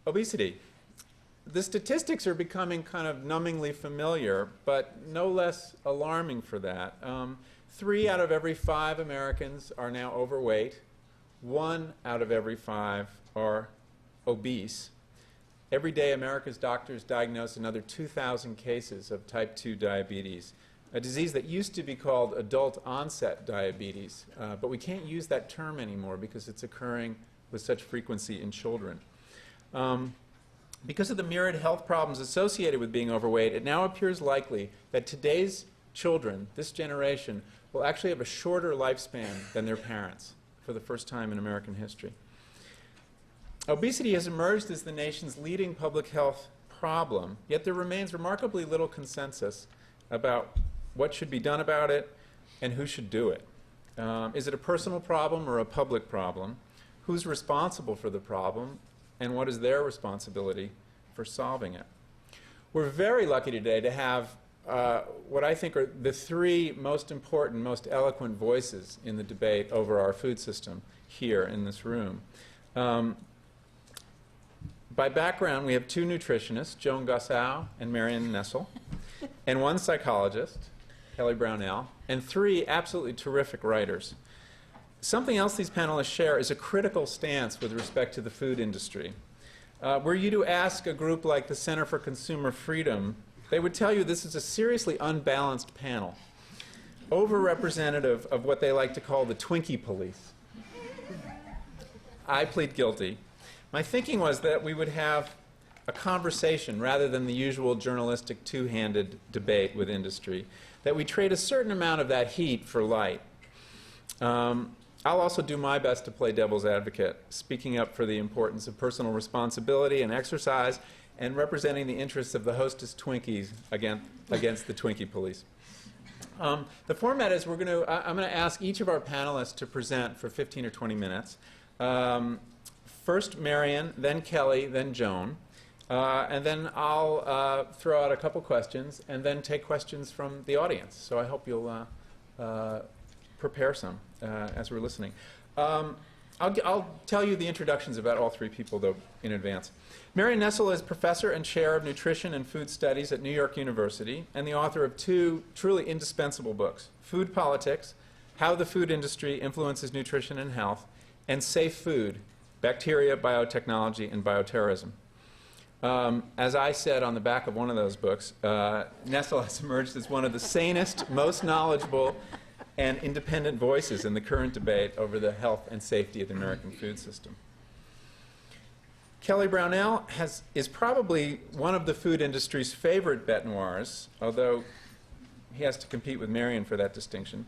Obesity. The statistics are becoming kind of numbingly familiar, but no less alarming for that. 3 out of every 5 Americans are now overweight. 1 out of every 5 are obese. Every day, America's doctors diagnose another 2,000 cases of type 2 diabetes, a disease that used to be called adult onset diabetes, but we can't use that term anymore because it's occurring with such frequency in children. Because of the myriad health problems associated with being overweight, it now appears likely that today's children, this generation, will actually have a shorter lifespan than their parents for the first time in American history. Obesity has emerged as the nation's leading public health problem, yet there remains remarkably little consensus about what should be done about it and who should do it. Is it a personal problem or a public problem? Who's responsible for the problem? And what is their responsibility for solving it? We're very lucky today to have what I think are the 3 most important, most eloquent voices in the debate over our food system here in this room. By background, we have 2 nutritionists, Joan Gussow and Marion Nestle, and 1 psychologist, Kelly Brownell, and 3 absolutely terrific writers. Something else these panelists share is a critical stance with respect to the food industry. Were you to ask a group like the Center for Consumer Freedom, they would tell you this is a seriously unbalanced panel, over-representative of what they like to call the Twinkie police. I plead guilty. My thinking was that we would have a conversation rather than the usual journalistic two-handed debate with industry, that we trade a certain amount of that heat for light. I'll also do my best to play devil's advocate, speaking up for the importance of personal responsibility and exercise and representing the interests of the hostess Twinkies against the Twinkie police. The format is I'm going to ask each of our panelists to present for 15 or 20 minutes. First Marion, then Kelly, then Joan. And then I'll throw out a couple questions and then take questions from the audience. So I hope you'll prepare some as we're listening. I'll tell you the introductions about all 3 people, though, in advance. Marion Nestle is professor and chair of nutrition and food studies at New York University and the author of 2 truly indispensable books, Food Politics, How the Food Industry Influences Nutrition and Health, and Safe Food, Bacteria, Biotechnology, and Bioterrorism. As I said on the back of one of those books, Nestle has emerged as one of the sanest, most knowledgeable, and independent voices in the current debate over the health and safety of the American food system. Kelly Brownell is probably one of the food industry's favorite bête noirs, although he has to compete with Marion for that distinction,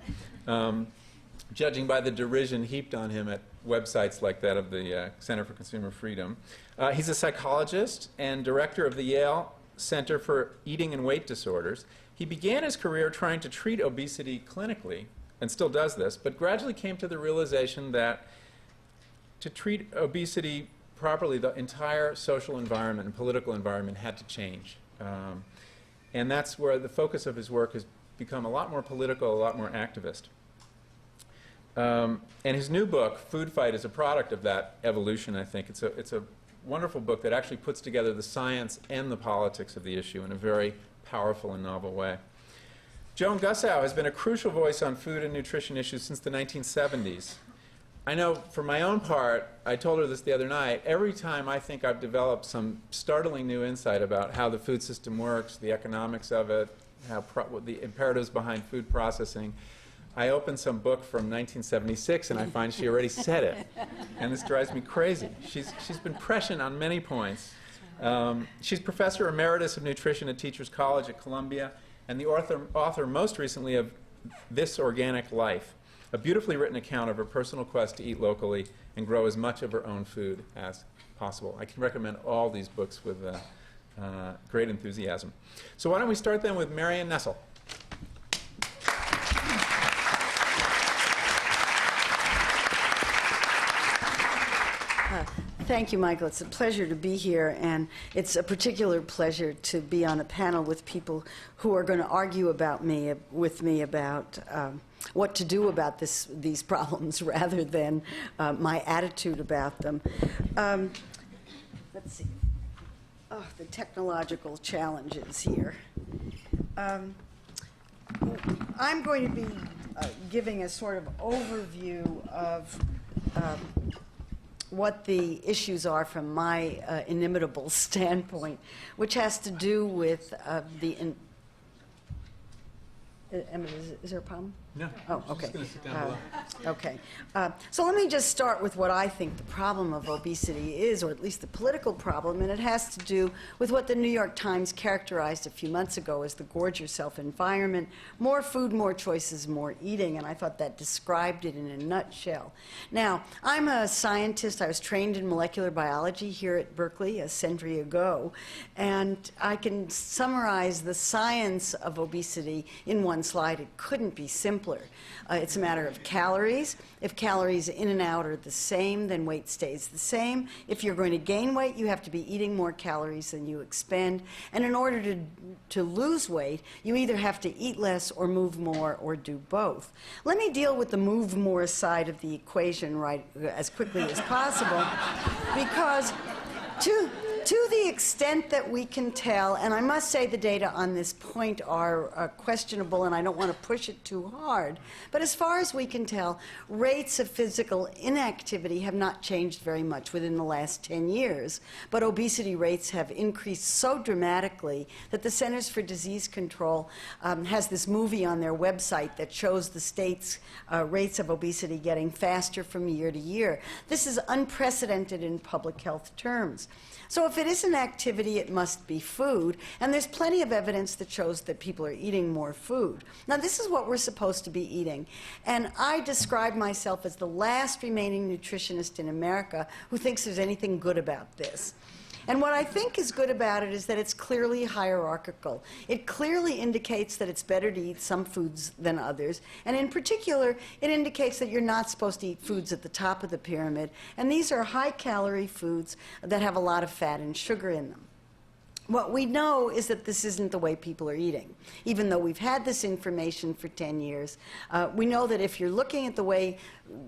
judging by the derision heaped on him at websites like that of the Center for Consumer Freedom. He's a psychologist and director of the Yale Center for Eating and Weight Disorders. He began his career trying to treat obesity clinically, and still does this, but gradually came to the realization that to treat obesity properly, the entire social environment and political environment had to change. And that's where the focus of his work has become a lot more political, a lot more activist. And his new book, Food Fight, is a product of that evolution, I think. It's a wonderful book that actually puts together the science and the politics of the issue in a very powerful and novel way. Joan Gussow has been a crucial voice on food and nutrition issues since the 1970s. I know for my own part, I told her this the other night, every time I think I've developed some startling new insight about how the food system works, the economics of it, the imperatives behind food processing, I open some book from 1976 and I find she already said it. And this drives me crazy. She's been prescient on many points. She's professor emeritus of nutrition at Teachers College at Columbia and the author most recently of This Organic Life, a beautifully written account of her personal quest to eat locally and grow as much of her own food as possible. I can recommend all these books with great enthusiasm. So why don't we start then with Marion Nestle. Thank you, Michael. It's a pleasure to be here, and it's a particular pleasure to be on a panel with people who are going to argue with me about what to do about these problems rather than my attitude about them. Let's see. Oh, the technological challenges here. I'm going to be giving a sort of overview of what the issues are from my inimitable standpoint, which has to do with is there a problem? No. Oh, okay. Just going to sit down below. Okay. So let me just start with what I think the problem of obesity is, or at least the political problem, and it has to do with what the New York Times characterized a few months ago as the gorge yourself environment: more food, more choices, more eating, and I thought that described it in a nutshell. Now, I'm a scientist. I was trained in molecular biology here at Berkeley a century ago, and I can summarize the science of obesity in one slide. It couldn't be simpler. It's a matter of calories. If calories in and out are the same, then weight stays the same. If you're going to gain weight, you have to be eating more calories than you expend. And in order to lose weight, you either have to eat less or move more or do both. Let me deal with the move more side of the equation right as quickly as possible, because to the extent that we can tell, and I must say the data on this point are questionable, and I don't want to push it too hard, but as far as we can tell, rates of physical inactivity have not changed very much within the last 10 years, but obesity rates have increased so dramatically that the Centers for Disease Control has this movie on their website that shows the states' rates of obesity getting faster from year to year. This is unprecedented in public health terms. So if it isn't activity, it must be food. And there's plenty of evidence that shows that people are eating more food. Now, this is what we're supposed to be eating. And I describe myself as the last remaining nutritionist in America who thinks there's anything good about this. And what I think is good about it is that it's clearly hierarchical. It clearly indicates that it's better to eat some foods than others. And in particular, it indicates that you're not supposed to eat foods at the top of the pyramid. And these are high-calorie foods that have a lot of fat and sugar in them. What we know is that this isn't the way people are eating. Even though we've had this information for 10 years, we know that if you're looking at the way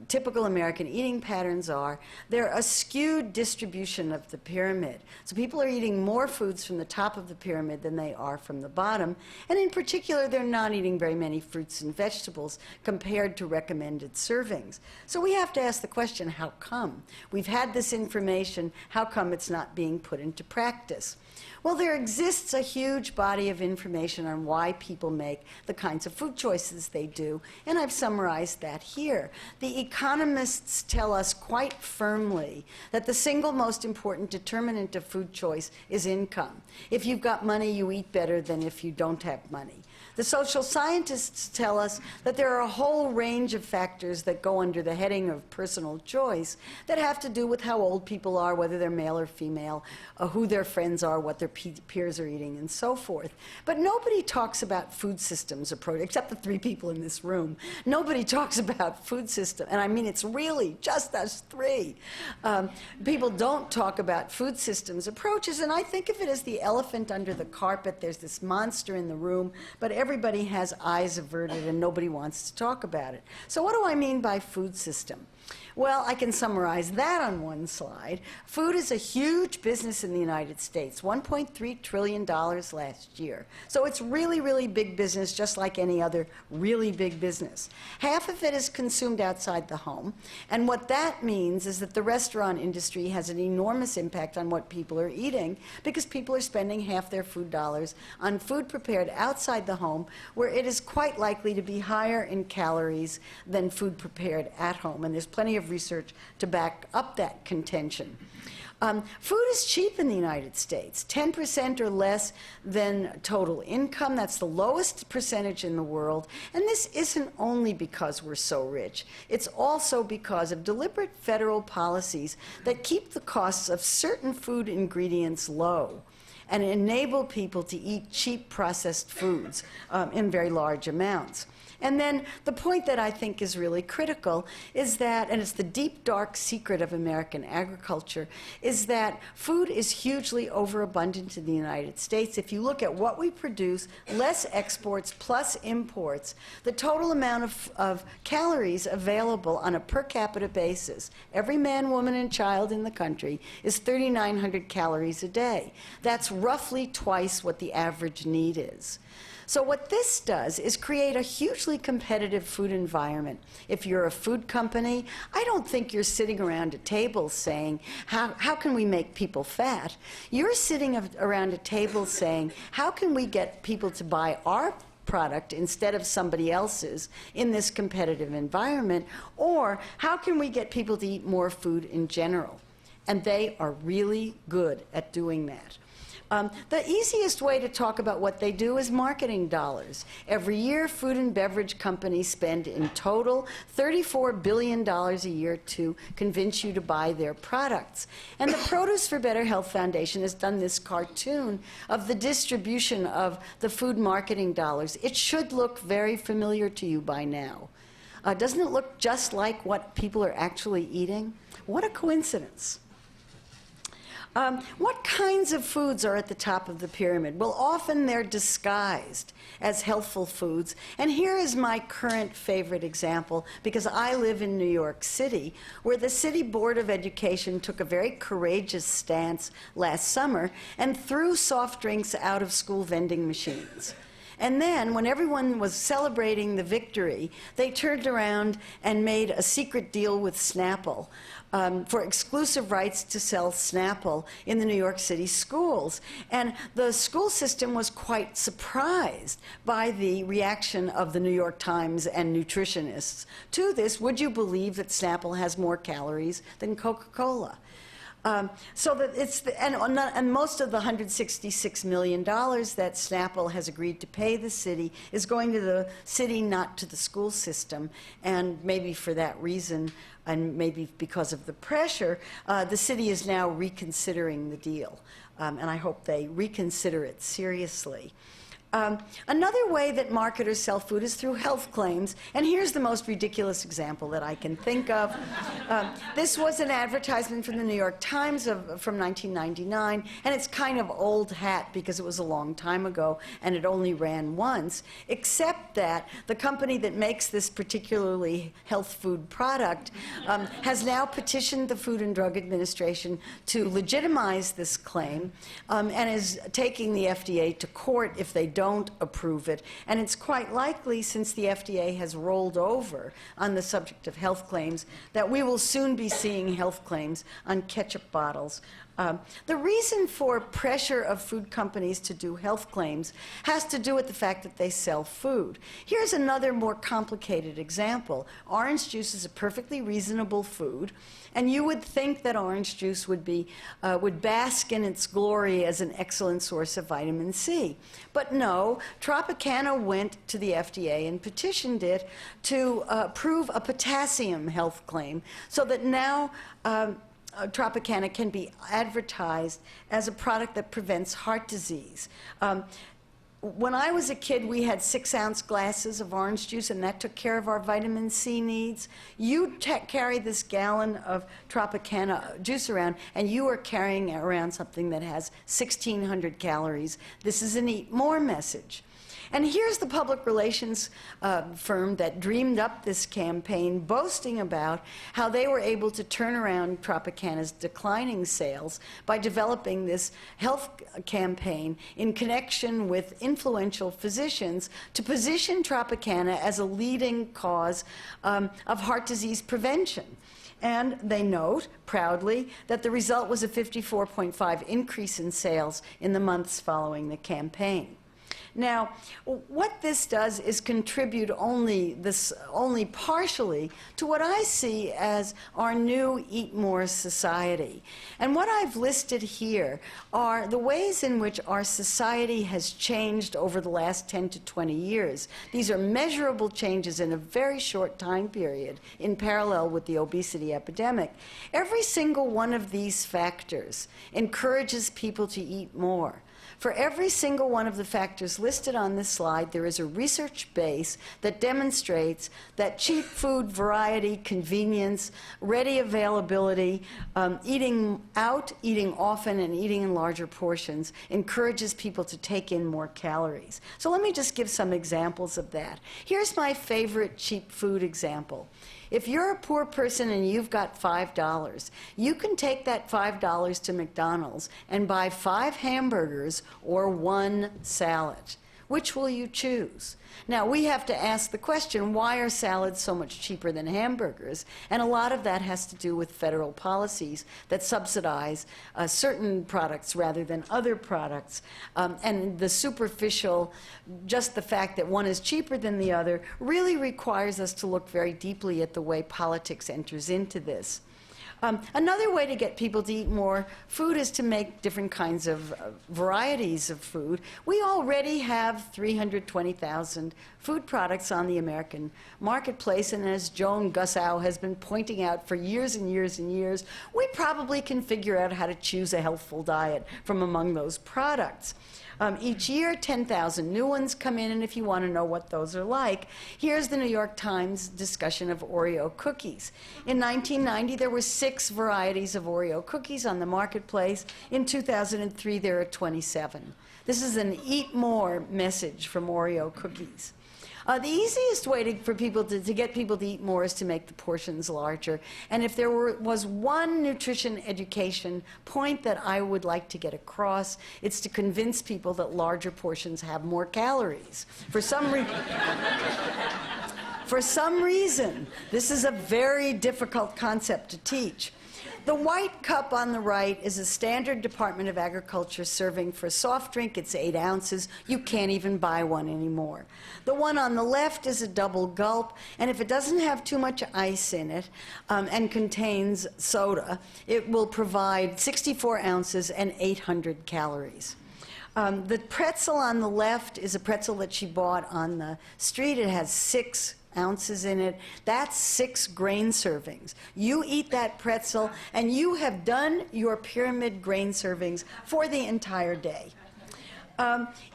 typical American eating patterns are, they're a skewed distribution of the pyramid. So people are eating more foods from the top of the pyramid than they are from the bottom. And in particular, they're not eating very many fruits and vegetables compared to recommended servings. So we have to ask the question, how come? We've had this information, how come it's not being put into practice? Well, there exists a huge body of information on why people make the kinds of food choices they do, and I've summarized that here. The economists tell us quite firmly that the single most important determinant of food choice is income. If you've got money, you eat better than if you don't have money. The social scientists tell us that there are a whole range of factors that go under the heading of personal choice that have to do with how old people are, whether they're male or female, who their friends are, what their peers are eating, and so forth. But nobody talks about food systems approach, except the three people in this room. Nobody talks about food system, and I mean it's really just us three. People don't talk about food systems approaches, and I think of it as the elephant under the carpet. There's this monster in the room, but everybody has eyes averted and nobody wants to talk about it. So what do I mean by food system? Well, I can summarize that on one slide. Food is a huge business in the United States, $1.3 trillion last year. So it's really, really big business, just like any other really big business. Half of it is consumed outside the home, and what that means is that the restaurant industry has an enormous impact on what people are eating, because people are spending half their food dollars on food prepared outside the home, where it is quite likely to be higher in calories than food prepared at home. And there's plenty of research to back up that contention. Food is cheap in the United States, 10% or less than total income. That's the lowest percentage in the world. And this isn't only because we're so rich. It's also because of deliberate federal policies that keep the costs of certain food ingredients low. and enable people to eat cheap processed foods in very large amounts. And then the point that I think is really critical is that, and it's the deep, dark secret of American agriculture, is that food is hugely overabundant in the United States. If you look at what we produce, less exports plus imports, the total amount of calories available on a per capita basis, every man, woman, and child in the country, is 3,900 calories a day. That's roughly twice what the average need is. So what this does is create a hugely competitive food environment. If you're a food company, I don't think you're sitting around a table saying, how can we make people fat? You're sitting around a table saying, how can we get people to buy our product instead of somebody else's in this competitive environment? Or how can we get people to eat more food in general? And they are really good at doing that. The easiest way to talk about what they do is marketing dollars. Every year, food and beverage companies spend in total $34 billion a year to convince you to buy their products. And the Produce for Better Health Foundation has done this cartoon of the distribution of the food marketing dollars. It should look very familiar to you by now. Doesn't it look just like what people are actually eating? What a coincidence. What kinds of foods are at the top of the pyramid? Well, often they're disguised as healthful foods. And here is my current favorite example, because I live in New York City, where the City Board of Education took a very courageous stance last summer and threw soft drinks out of school vending machines. And then, when everyone was celebrating the victory, they turned around and made a secret deal with Snapple for exclusive rights to sell Snapple in the New York City schools. And the school system was quite surprised by the reaction of the New York Times and nutritionists to this. Would you believe that Snapple has more calories than Coca-Cola? So that it's and most of the $166 million that Snapple has agreed to pay the city is going to the city, not to the school system. And maybe for that reason, and maybe because of the pressure, the city is now reconsidering the deal. And I hope they reconsider it seriously. Another way that marketers sell food is through health claims, and here's the most ridiculous example that I can think of. This was an advertisement from the New York Times from 1999, and it's kind of old hat because it was a long time ago and it only ran once, except that the company that makes this particularly health food product has now petitioned the Food and Drug Administration to legitimize this claim and is taking the FDA to court if they don't approve it. And it's quite likely, since the FDA has rolled over on the subject of health claims, that we will soon be seeing health claims on ketchup bottles. The reason for pressure of food companies to do health claims has to do with the fact that they sell food. Here's another more complicated example. Orange juice is a perfectly reasonable food, and you would think that orange juice would bask in its glory as an excellent source of vitamin C. But no, Tropicana went to the FDA and petitioned it to approve a potassium health claim, so that now Tropicana can be advertised as a product that prevents heart disease. When I was a kid, we had 6-ounce glasses of orange juice, and that took care of our vitamin C needs. You carry this gallon of Tropicana juice around, and you are carrying around something that has 1,600 calories. This is an eat more message. And here's the public relations firm that dreamed up this campaign, boasting about how they were able to turn around Tropicana's declining sales by developing this health campaign in connection with influential physicians to position Tropicana as a leading cause of heart disease prevention. And they note, proudly, that the result was a 54.5 increase in sales in the months following the campaign. Now, what this does is contribute only partially to what I see as our new Eat More society. And what I've listed here are the ways in which our society has changed over the last 10 to 20 years. These are measurable changes in a very short time period in parallel with the obesity epidemic. Every single one of these factors encourages people to eat more. For every single one of the factors listed on this slide, there is a research base that demonstrates that cheap food, variety, convenience, ready availability, eating out, eating often, and eating in larger portions encourages people to take in more calories. So let me just give some examples of that. Here's my favorite cheap food example. If you're a poor person and you've got $5, you can take that $5 to McDonald's and buy 5 hamburgers or 1 salad. Which will you choose? Now, we have to ask the question, why are salads so much cheaper than hamburgers? And a lot of that has to do with federal policies that subsidize certain products rather than other products. And the superficial, just the fact that one is cheaper than the other, really requires us to look very deeply at the way politics enters into this. Another way to get people to eat more food is to make different kinds of varieties of food. We already have 320,000 food products on the American marketplace, and as Joan Gussow has been pointing out for years and years and years, we probably can figure out how to choose a healthful diet from among those products. Each year, 10,000 new ones come in, and if you want to know what those are like, here's the New York Times discussion of Oreo cookies. In 1990, there were 6 varieties of Oreo cookies on the marketplace. In 2003, there are 27. This is an eat more message from Oreo cookies. The easiest way for people to get people to eat more is to make the portions larger. And if there was one nutrition education point that I would like to get across, it's to convince people that larger portions have more calories. For some reason, this is a very difficult concept to teach. The white cup on the right is a standard Department of Agriculture serving for a soft drink. It's 8 ounces. You can't even buy one anymore. The one on the left is a double gulp, and if it doesn't have too much ice in it and contains soda, it will provide 64 ounces and 800 calories. The pretzel on the left is a pretzel that she bought on the street. It has 6 ounces in it. That's 6 grain servings. You eat that pretzel, and you have done your pyramid grain servings for the entire day.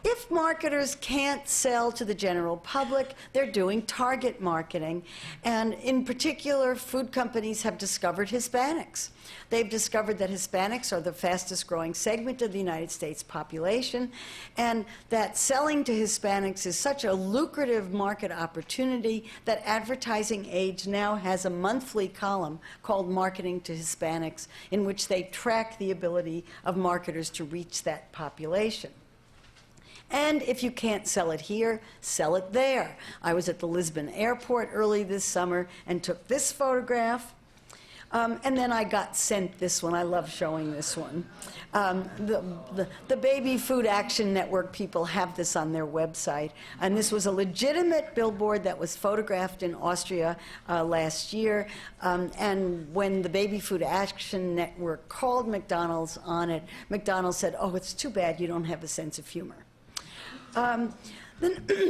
If marketers can't sell to the general public, they're doing target marketing. And in particular, food companies have discovered Hispanics. They've discovered that Hispanics are the fastest growing segment of the United States population, and that selling to Hispanics is such a lucrative market opportunity that Advertising Age now has a monthly column called Marketing to Hispanics, in which they track the ability of marketers to reach that population. And if you can't sell it here, sell it there. I was at the Lisbon airport early this summer and took this photograph. And then I got sent this one. I love showing this one. The Baby Food Action Network people have this on their website. And this was a legitimate billboard that was photographed in Austria last year. And when the Baby Food Action Network called McDonald's on it, McDonald's said, "Oh, it's too bad you don't have a sense of humor."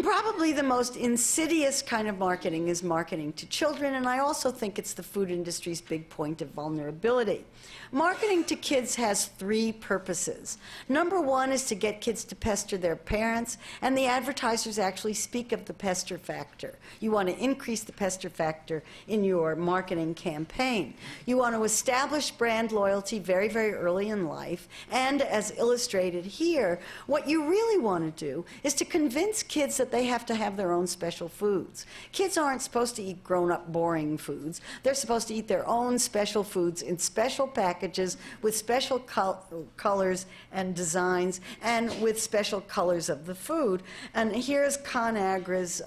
Probably the most insidious kind of marketing is marketing to children, and I also think it's the food industry's big point of vulnerability. Marketing to kids has 3 purposes. Number 1 is to get kids to pester their parents, and the advertisers actually speak of the pester factor. You want to increase the pester factor in your marketing campaign. You want to establish brand loyalty very, very early in life, and as illustrated here, what you really want to do is to convince kids that they have to have their own special foods. Kids aren't supposed to eat grown-up, boring foods. They're supposed to eat their own special foods in special packages with special colors and designs and with special colors of the food. And here's ConAgra's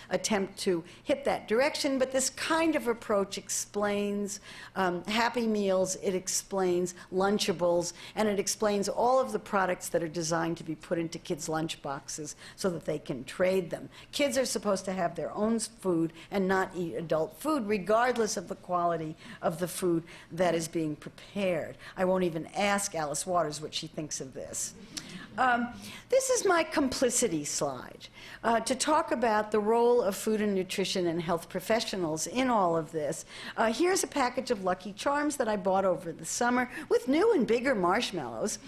attempt to hit that direction, but this kind of approach explains Happy Meals, it explains Lunchables, and it explains all of the products that are designed to be put into kids' lunch boxes so that they can trade them. Kids are supposed to have their own food and not eat adult food, regardless of the quality of the food that is being prepared. I won't even ask Alice Waters what she thinks of this. This is my complicity slide to talk about the role of food and nutrition and health professionals in all of this. Here's a package of Lucky Charms that I bought over the summer with new and bigger marshmallows.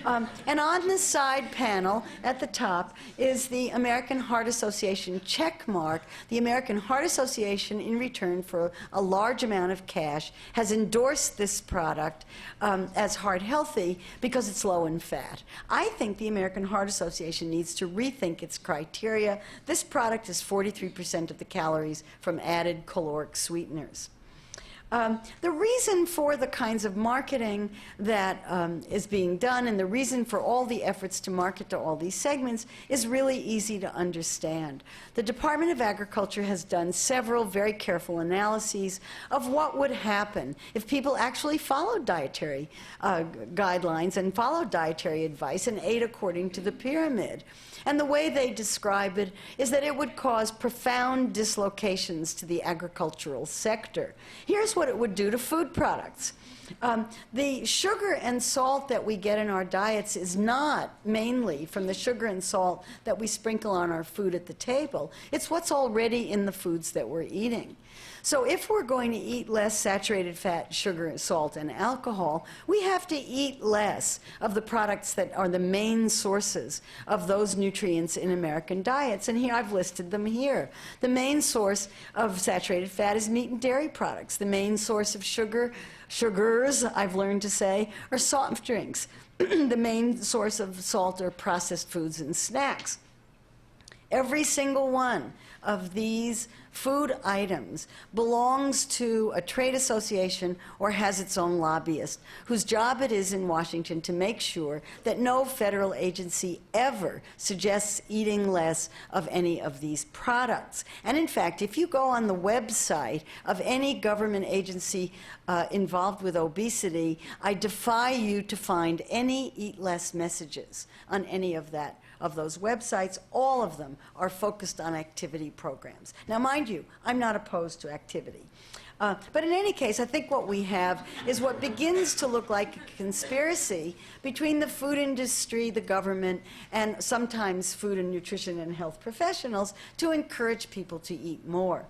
And on the side panel at the top is the American Heart Association check mark. The American Heart Association, in return for a large amount of cash, has endorsed this product as heart healthy because it's low in fat. I think the American Heart Association needs to rethink its criteria. This product is 43% of the calories from added caloric sweeteners. The reason for the kinds of marketing that is being done and the reason for all the efforts to market to all these segments is really easy to understand. The Department of Agriculture has done several very careful analyses of what would happen if people actually followed dietary guidelines and followed dietary advice and ate according to the pyramid. And the way they describe it is that it would cause profound dislocations to the agricultural sector. Here's what it would do to food products. The sugar and salt that we get in our diets is not mainly from the sugar and salt that we sprinkle on our food at the table. It's what's already in the foods that we're eating. So if we're going to eat less saturated fat, sugar, salt, and alcohol, we have to eat less of the products that are the main sources of those nutrients in American diets. And here I've listed them here. The main source of saturated fat is meat and dairy products. The main source of sugars, I've learned to say, are soft drinks. The main source of salt are processed foods and snacks. Every single one of these food items belongs to a trade association or has its own lobbyist, whose job it is in Washington to make sure that no federal agency ever suggests eating less of any of these products. And in fact, if you go on the website of any government agency involved with obesity, I defy you to find any eat less messages on any of those websites. All of them are focused on activity programs. Now, mind you, I'm not opposed to activity. But in any case, I think what we have is what begins to look like a conspiracy between the food industry, the government, and sometimes food and nutrition and health professionals to encourage people to eat more.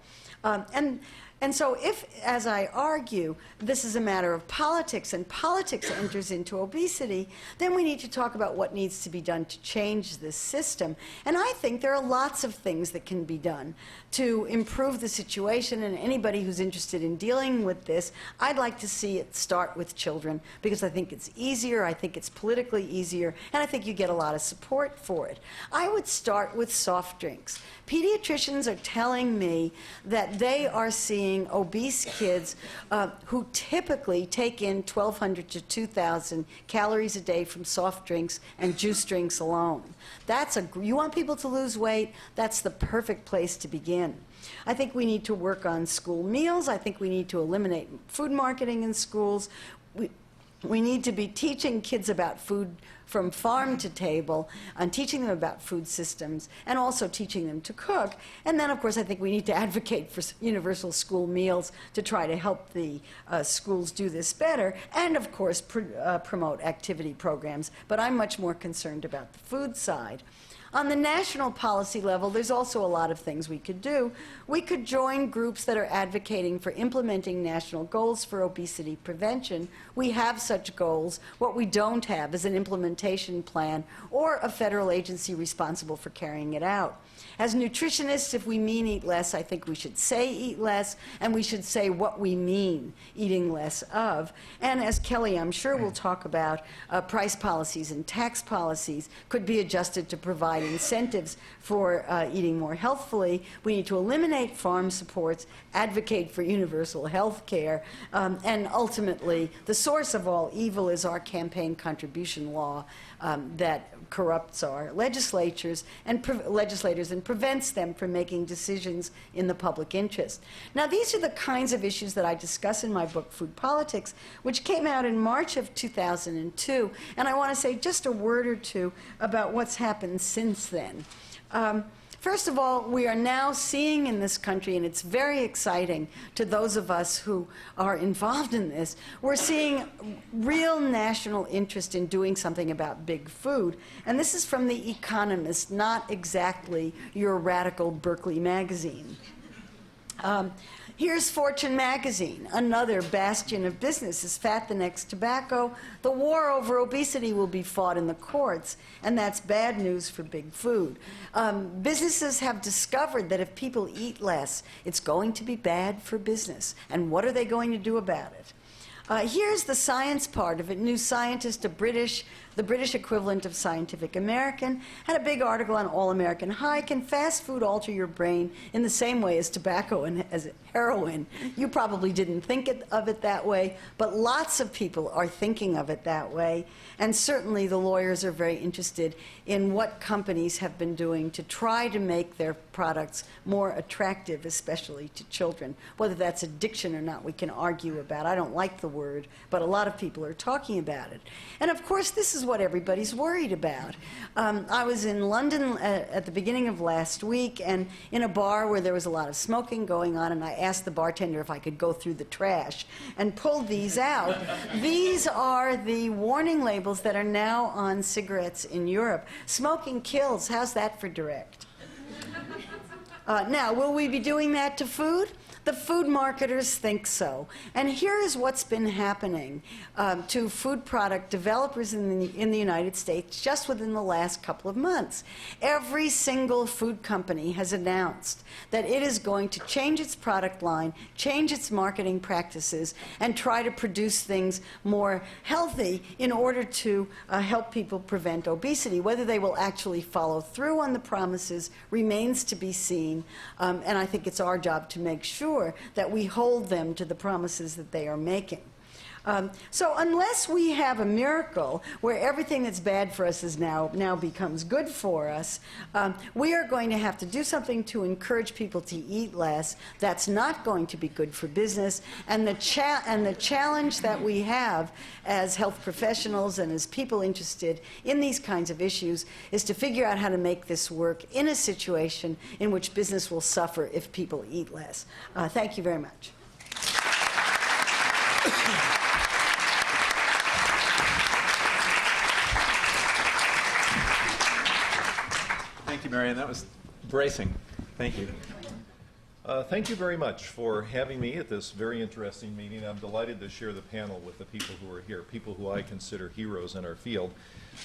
And so if, as I argue, this is a matter of politics and politics enters into obesity, then we need to talk about what needs to be done to change this system. And I think there are lots of things that can be done to improve the situation, and anybody who's interested in dealing with this, I'd like to see it start with children because I think it's easier, I think it's politically easier, and I think you get a lot of support for it. I would start with soft drinks. Pediatricians are telling me that they are seeing obese kids who typically take in 1,200 to 2,000 calories a day from soft drinks and juice drinks alone. You want people to lose weight? That's the perfect place to begin. I think we need to work on school meals. I think we need to eliminate food marketing in schools. We need to be teaching kids about food from farm to table and teaching them about food systems and also teaching them to cook. And then, of course, I think we need to advocate for universal school meals to try to help the schools do this better and, of course, promote activity programs. But I'm much more concerned about the food side. On the national policy level, there's also a lot of things we could do. We could join groups that are advocating for implementing national goals for obesity prevention. We have such goals. What we don't have is an implementation plan or a federal agency responsible for carrying it out. As nutritionists, if we mean eat less, I think we should say eat less, and we should say what we mean eating less of. And as Kelly, I'm sure, will talk about, price policies and tax policies could be adjusted to provide incentives for eating more healthfully. We need to eliminate farm supports, advocate for universal health care, and ultimately, the source of all evil is our campaign contribution law that corrupts our legislators and prevents them from making decisions in the public interest. Now, these are the kinds of issues that I discuss in my book, Food Politics, which came out in March of 2002, and I want to say just a word or two about what's happened since then. First of all, we are now seeing in this country, and it's very exciting to those of us who are involved in this, we're seeing real national interest in doing something about big food. And this is from The Economist, not exactly your radical Berkeley magazine. Here's Fortune magazine, another bastion of business. Is fat the next tobacco? The war over obesity will be fought in the courts, and that's bad news for big food. Businesses have discovered that if people eat less, it's going to be bad for business. And what are they going to do about it? Here's the science part of it. New Scientist, the British equivalent of Scientific American, had a big article on All-American High. Can fast food alter your brain in the same way as tobacco and as heroin? You probably didn't think of it that way, but lots of people are thinking of it that way. And certainly the lawyers are very interested in what companies have been doing to try to make their products more attractive, especially to children. Whether that's addiction or not, we can argue about. I don't like the word, but a lot of people are talking about it. And of course, this is what everybody's worried about. I was in London at the beginning of last week, and in a bar where there was a lot of smoking going on, and I asked the bartender if I could go through the trash and pulled these out. These are the warning labels that are now on cigarettes in Europe. Smoking kills. How's that for direct? Now, will we be doing that to food? The food marketers think so. And here is what's been happening to food product developers in the United States just within the last couple of months. Every single food company has announced that it is going to change its product line, change its marketing practices, and try to produce things more healthy in order to help people prevent obesity. Whether they will actually follow through on the promises remains to be seen. And I think it's our job to make sure that we hold them to the promises that they are making. So unless we have a miracle where everything that's bad for us is now becomes good for us, we are going to have to do something to encourage people to eat less. That's not going to be good for business. And the challenge that we have as health professionals and as people interested in these kinds of issues is to figure out how to make this work in a situation in which business will suffer if people eat less. Thank you very much. Thank you, Marion. That was bracing. Thank you. Thank you very much for having me at this very interesting meeting. I'm delighted to share the panel with the people who are here, people who I consider heroes in our field.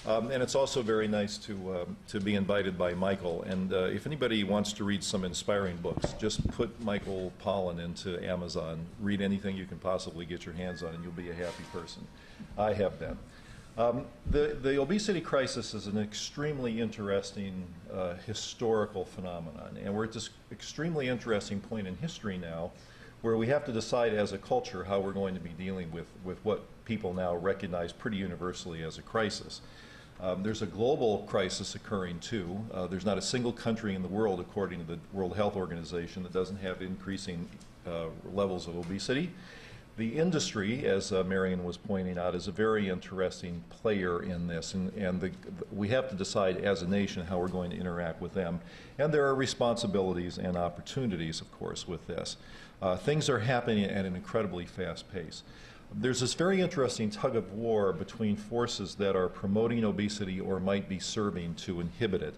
And it's also very nice to be invited by Michael. And if anybody wants to read some inspiring books, just put Michael Pollan into Amazon. Read anything you can possibly get your hands on, and you'll be a happy person. I have been. The obesity crisis is an extremely interesting historical phenomenon, and we're at this extremely interesting point in history now where we have to decide as a culture how we're going to be dealing with what people now recognize pretty universally as a crisis. There's a global crisis occurring too. There's not a single country in the world, according to the World Health Organization, that doesn't have increasing levels of obesity. The industry, as Marion was pointing out, is a very interesting player in this, and we have to decide as a nation how we're going to interact with them. And there are responsibilities and opportunities, of course, with this. Things are happening at an incredibly fast pace. There's this very interesting tug of war between forces that are promoting obesity or might be serving to inhibit it.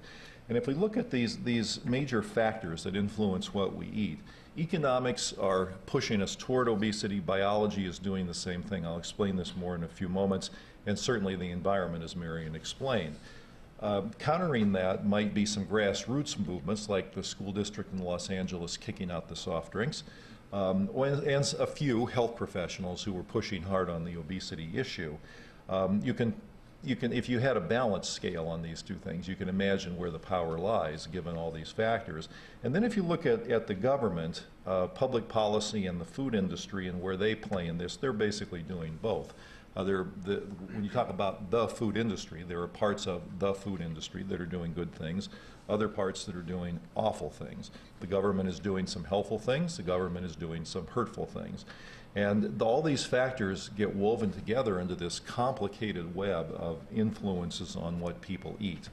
And if we look at these major factors that influence what we eat, economics are pushing us toward obesity. Biology is doing the same thing. I'll explain this more in a few moments. And certainly the environment, as Marion explained. Countering that might be some grassroots movements, like the school district in Los Angeles kicking out the soft drinks, and a few health professionals who were pushing hard on the obesity issue. If you had a balance scale on these two things, you can imagine where the power lies, given all these factors. And then if you look at the government, public policy, and the food industry and where they play in this, they're basically doing both. When you talk about the food industry, there are parts of the food industry that are doing good things, other parts that are doing awful things. The government is doing some helpful things, the government is doing some hurtful things. And all these factors get woven together into this complicated web of influences on what people eat.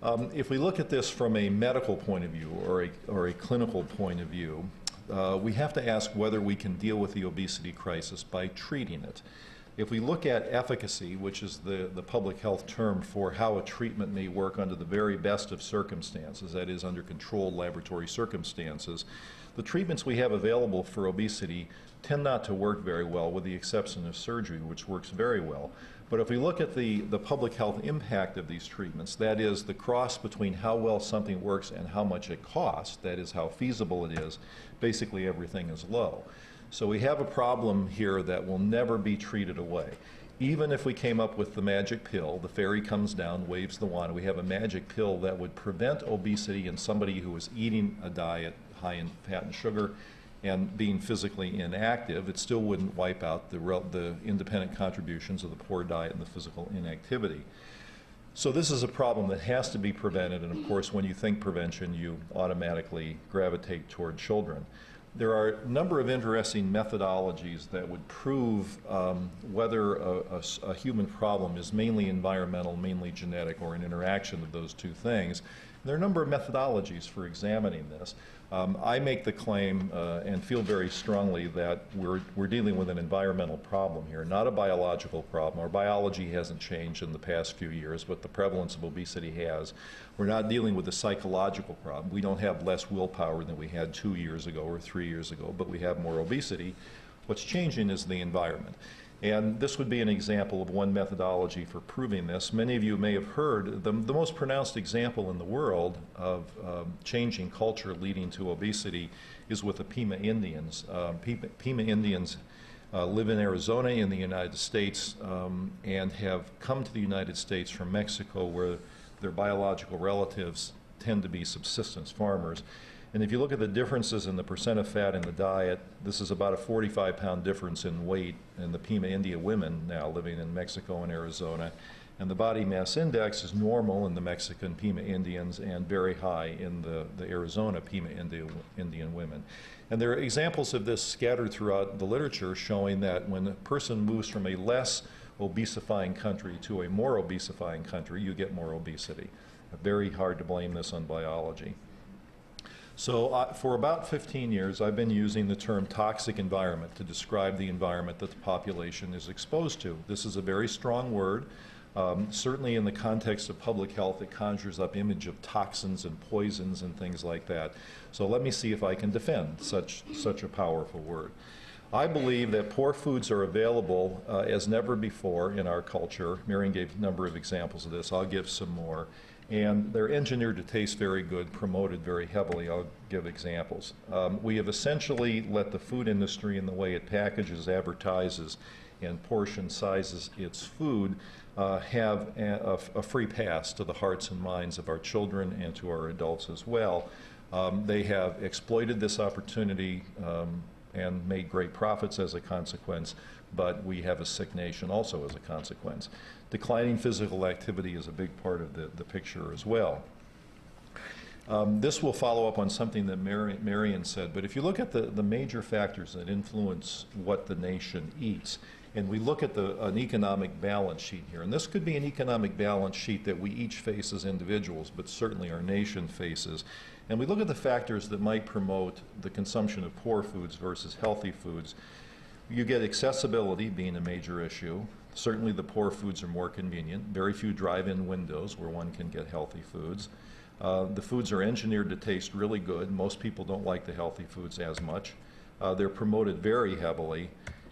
If we look at this from a medical point of view or a clinical point of view, we have to ask whether we can deal with the obesity crisis by treating it. If we look at efficacy, which is the public health term for how a treatment may work under the very best of circumstances, that is, under controlled laboratory circumstances, the treatments we have available for obesity tend not to work very well, with the exception of surgery, which works very well. But if we look at the public health impact of these treatments, that is the cross between how well something works and how much it costs, that is how feasible it is, basically everything is low. So we have a problem here that will never be treated away. Even if we came up with the magic pill, the fairy comes down, waves the wand, we have a magic pill that would prevent obesity in somebody who is eating a diet high in fat and sugar and being physically inactive, it still wouldn't wipe out the independent contributions of the poor diet and the physical inactivity. So this is a problem that has to be prevented, and of course when you think prevention, you automatically gravitate toward children. There are a number of interesting methodologies that would prove whether a human problem is mainly environmental, mainly genetic, or an interaction of those two things. There are a number of methodologies for examining this. I make the claim and feel very strongly that we're dealing with an environmental problem here, not a biological problem. Our biology hasn't changed in the past few years, but the prevalence of obesity has. We're not dealing with a psychological problem. We don't have less willpower than we had 2 years ago or 3 years ago, but we have more obesity. What's changing is the environment. And this would be an example of one methodology for proving this. Many of you may have heard the most pronounced example in the world of changing culture leading to obesity is with the Pima Indians. Pima Indians live in Arizona in the United States and have come to the United States from Mexico, where their biological relatives tend to be subsistence farmers. And if you look at the differences in the percent of fat in the diet, this is about a 45-pound difference in weight in the Pima India women now living in Mexico and Arizona. And the body mass index is normal in the Mexican Pima Indians and very high in the Arizona Pima Indian women. And there are examples of this scattered throughout the literature showing that when a person moves from a less obesifying country to a more obesifying country, you get more obesity. Very hard to blame this on biology. So for about 15 years, I've been using the term toxic environment to describe the environment that the population is exposed to. This is a very strong word. Certainly in the context of public health, it conjures up image of toxins and poisons and things like that. So let me see if I can defend such a powerful word. I believe that poor foods are available as never before in our culture. Marion gave a number of examples of this. I'll give some more. And they're engineered to taste very good, promoted very heavily. I'll give examples. We have essentially let the food industry, in the way it packages, advertises, and portion sizes its food, have a free pass to the hearts and minds of our children and to our adults as well. They have exploited this opportunity and made great profits as a consequence, but we have a sick nation also as a consequence. Declining physical activity is a big part of the picture as well. This will follow up on something that Marion said, but if you look at the major factors that influence what the nation eats, and we look at an economic balance sheet here, and this could be an economic balance sheet that we each face as individuals, but certainly our nation faces, and we look at the factors that might promote the consumption of poor foods versus healthy foods, you get accessibility being a major issue. Certainly the poor foods are more convenient. Very few drive-in windows where one can get healthy foods. The foods are engineered to taste really good. Most people don't like the healthy foods as much. They're promoted very heavily,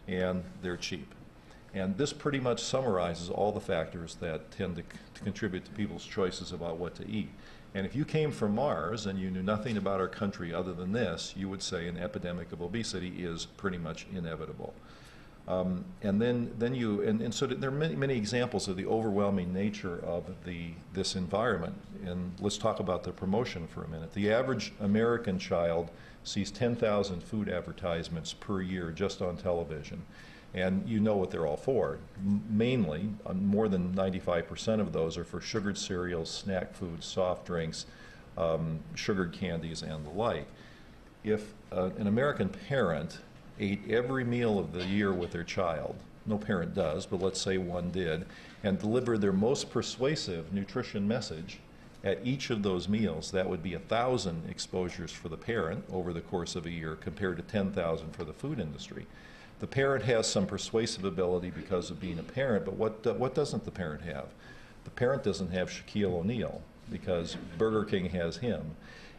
and they're cheap. And this pretty much summarizes all the factors that tend to contribute to people's choices about what to eat. And if you came from Mars and you knew nothing about our country other than this, you would say an epidemic of obesity is pretty much inevitable. So there are many examples of the overwhelming nature of this environment. And let's talk about the promotion for a minute. The average American child sees 10,000 food advertisements per year just on television. And you know what they're all for. Mainly, more than 95% of those are for sugared cereals, snack foods, soft drinks, sugared candies, and the like. If an American parent ate every meal of the year with their child, no parent does, but let's say one did, and delivered their most persuasive nutrition message At each of those meals, that would be 1,000 exposures for the parent over the course of a year compared to 10,000 for the food industry. The parent has some persuasive ability because of being a parent, but what doesn't the parent have? The parent doesn't have Shaquille O'Neal because Burger King has him.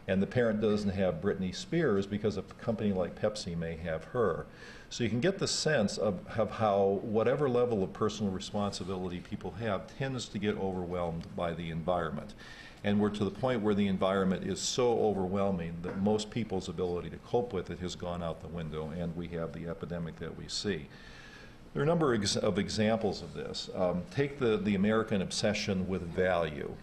And the parent doesn't have Britney Spears because a company like Pepsi may have her. So you can get the sense of how whatever level of personal responsibility people have tends to get overwhelmed by the environment. And we're to the point where the environment is so overwhelming that most people's ability to cope with it has gone out the window, and we have the epidemic that we see. There are a number of examples of this. Take the American obsession with value.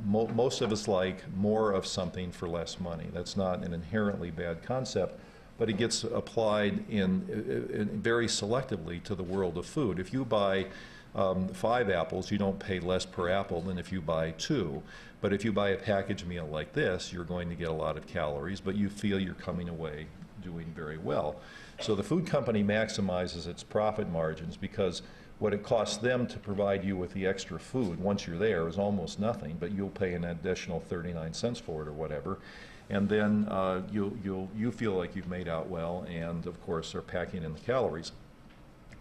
Most of us like more of something for less money. That's not an inherently bad concept, but it gets applied in very selectively to the world of food. If you buy 5 apples, you don't pay less per apple than if you buy 2. But if you buy a packaged meal like this, you're going to get a lot of calories, but you feel you're coming away doing very well. So the food company maximizes its profit margins because what it costs them to provide you with the extra food once you're there is almost nothing, but you'll pay an additional 39 cents for it or whatever. And then you feel like you've made out well, and of course are packing in the calories.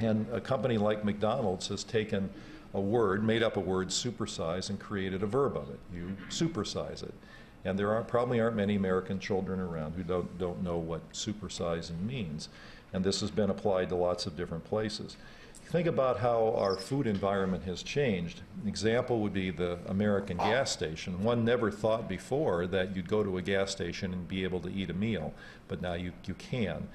And a company like McDonald's has taken a word, made up a word, supersize, and created a verb of it. You supersize it. And there probably aren't many American children around who don't know what supersizing means. And this has been applied to lots of different places. Think about how our food environment has changed. An example would be the American gas station. One never thought before that you'd go to a gas station and be able to eat a meal, but now you can.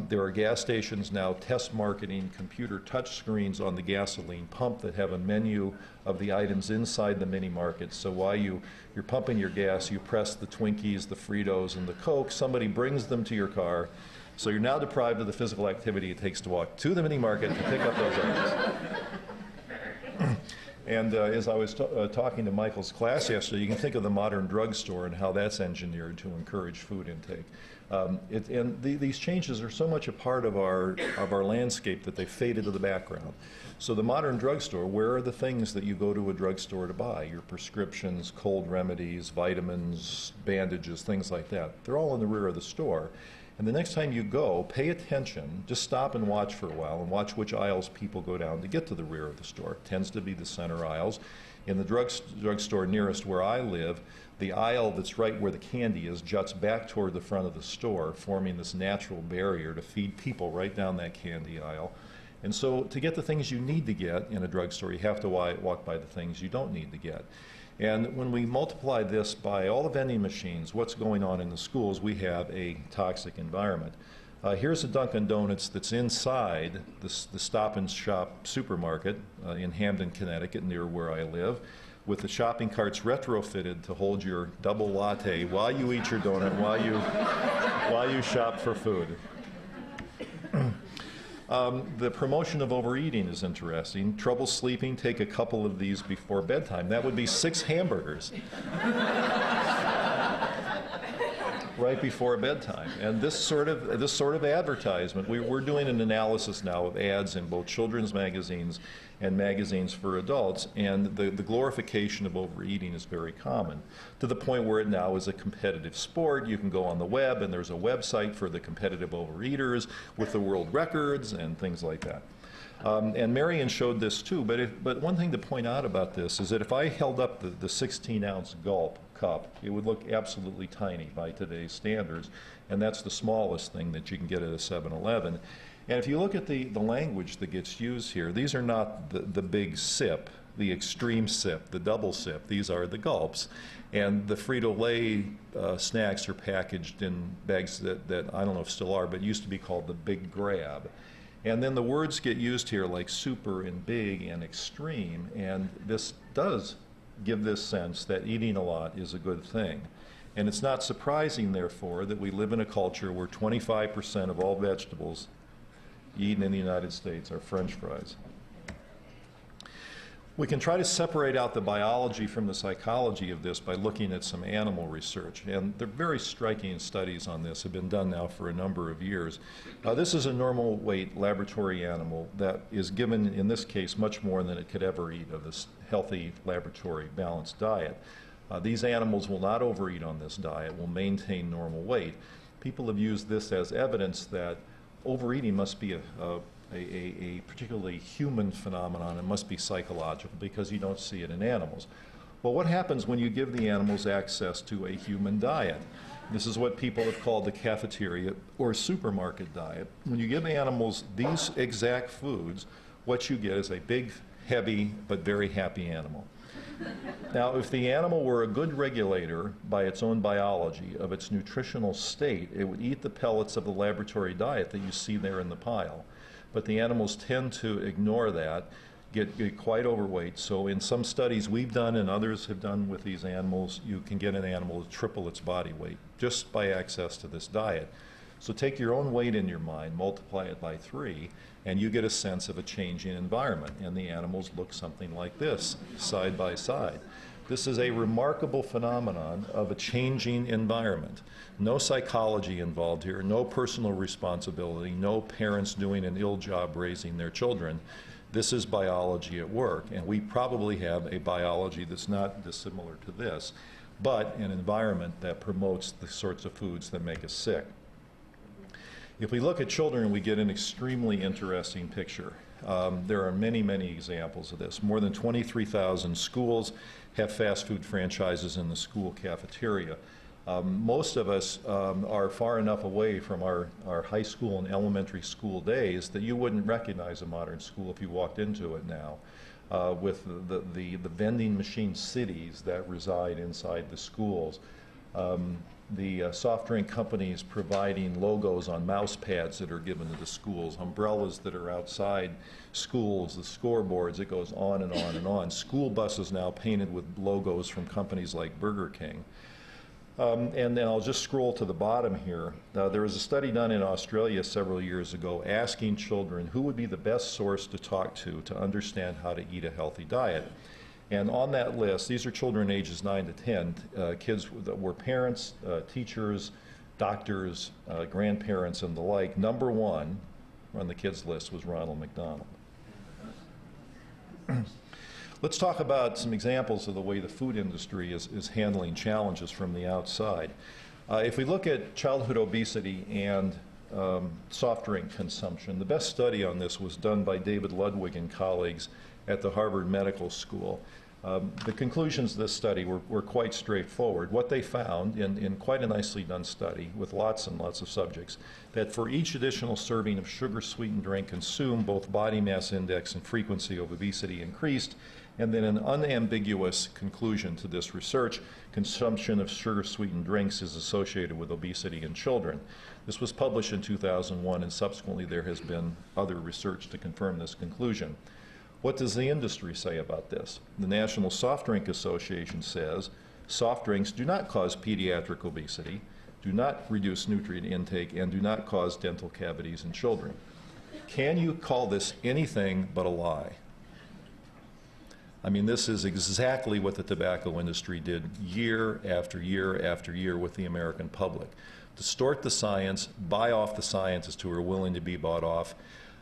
There are gas stations now test marketing computer touch screens on the gasoline pump that have a menu of the items inside the mini market. So while you're pumping your gas, you press the Twinkies, the Fritos, and the Coke. Somebody brings them to your car. So you're now deprived of the physical activity it takes to walk to the mini market to pick up those items. And as I was talking to Michael's class yesterday, you can think of the modern drugstore and how that's engineered to encourage food intake. These changes are so much a part of our landscape that they fade into the background. So the modern drugstore, where are the things that you go to a drugstore to buy? Your prescriptions, cold remedies, vitamins, bandages, things like that. They're all in the rear of the store. And the next time you go, pay attention, just stop and watch for a while and watch which aisles people go down to get to the rear of the store. It tends to be the center aisles. In the drugstore nearest where I live, the aisle that's right where the candy is juts back toward the front of the store, forming this natural barrier to feed people right down that candy aisle. And so to get the things you need to get in a drugstore, you have to walk by the things you don't need to get. And when we multiply this by all the vending machines, what's going on in the schools, we have a toxic environment. Here's a Dunkin' Donuts that's inside the Stop and Shop supermarket in Hamden, Connecticut, near where I live, with the shopping carts retrofitted to hold your double latte while you eat your donut, while you shop for food. The promotion of overeating is interesting. Trouble sleeping, take a couple of these before bedtime. That would be 6 hamburgers right before bedtime. And this sort of advertisement, we're doing an analysis now of ads in both children's magazines and magazines for adults, and the glorification of overeating is very common, to the point where it now is a competitive sport. You can go on the web, and there's a website for the competitive overeaters with the world records and things like that. And Marion showed this too, but one thing to point out about this is that if I held up the 16-ounce gulp cup, it would look absolutely tiny by today's standards, and that's the smallest thing that you can get at a 7-Eleven. And if you look at the language that gets used here, these are not the big sip, the extreme sip, the double sip. These are the gulps. And the Frito-Lay snacks are packaged in bags that I don't know if still are, but used to be called the Big Grab. And then the words get used here like super and big and extreme, and this does give this sense that eating a lot is a good thing. And it's not surprising, therefore, that we live in a culture where 25% of all vegetables eaten in the United States are French fries. We can try to separate out the biology from the psychology of this by looking at some animal research, and the very striking studies on this have been done now for a number of years. This is a normal weight laboratory animal that is given, in this case, much more than it could ever eat of this healthy laboratory balanced diet. These animals will not overeat on this diet, will maintain normal weight. People have used this as evidence that overeating must be a particularly human phenomenon. It must be psychological because you don't see it in animals. Well, what happens when you give the animals access to a human diet? This is what people have called the cafeteria or supermarket diet. When you give animals these exact foods, what you get is a big, heavy, but very happy animal. Now, if the animal were a good regulator by its own biology of its nutritional state, it would eat the pellets of the laboratory diet that you see there in the pile. But the animals tend to ignore that, get quite overweight. So in some studies we've done and others have done with these animals, you can get an animal to triple its body weight just by access to this diet. So take your own weight in your mind, multiply it by 3, and you get a sense of a changing environment. And the animals look something like this, side by side. This is a remarkable phenomenon of a changing environment. No psychology involved here, no personal responsibility, no parents doing an ill job raising their children. This is biology at work, and we probably have a biology that's not dissimilar to this, but an environment that promotes the sorts of foods that make us sick. If we look at children, we get an extremely interesting picture. There are many, many examples of this. More than 23,000 schools have fast food franchises in the school cafeteria. Most of us are far enough away from our high school and elementary school days that you wouldn't recognize a modern school if you walked into it now, with the vending machine cities that reside inside the schools. The soft drink companies providing logos on mouse pads that are given to the schools, umbrellas that are outside schools, the scoreboards, it goes on and on and on. School buses now painted with logos from companies like Burger King. And then I'll just scroll to the bottom here. There was a study done in Australia several years ago asking children who would be the best source to talk to understand how to eat a healthy diet. And on that list, these are children ages 9 to 10, kids that were parents, teachers, doctors, grandparents, and the like. Number 1 on the kids' list was Ronald McDonald. Let's talk about some examples of the way the food industry is handling challenges from the outside. If we look at childhood obesity and soft drink consumption, the best study on this was done by David Ludwig and colleagues at the Harvard Medical School. The conclusions of this study were quite straightforward. What they found in quite a nicely done study with lots and lots of subjects, that for each additional serving of sugar-sweetened drink consumed, both body mass index and frequency of obesity increased. And then an unambiguous conclusion to this research, consumption of sugar-sweetened drinks is associated with obesity in children. This was published in 2001, and subsequently there has been other research to confirm this conclusion. What does the industry say about this? The National Soft Drink Association says soft drinks do not cause pediatric obesity, do not reduce nutrient intake, and do not cause dental cavities in children. Can you call this anything but a lie? I mean, this is exactly what the tobacco industry did year after year after year with the American public. Distort the science, buy off the scientists who are willing to be bought off,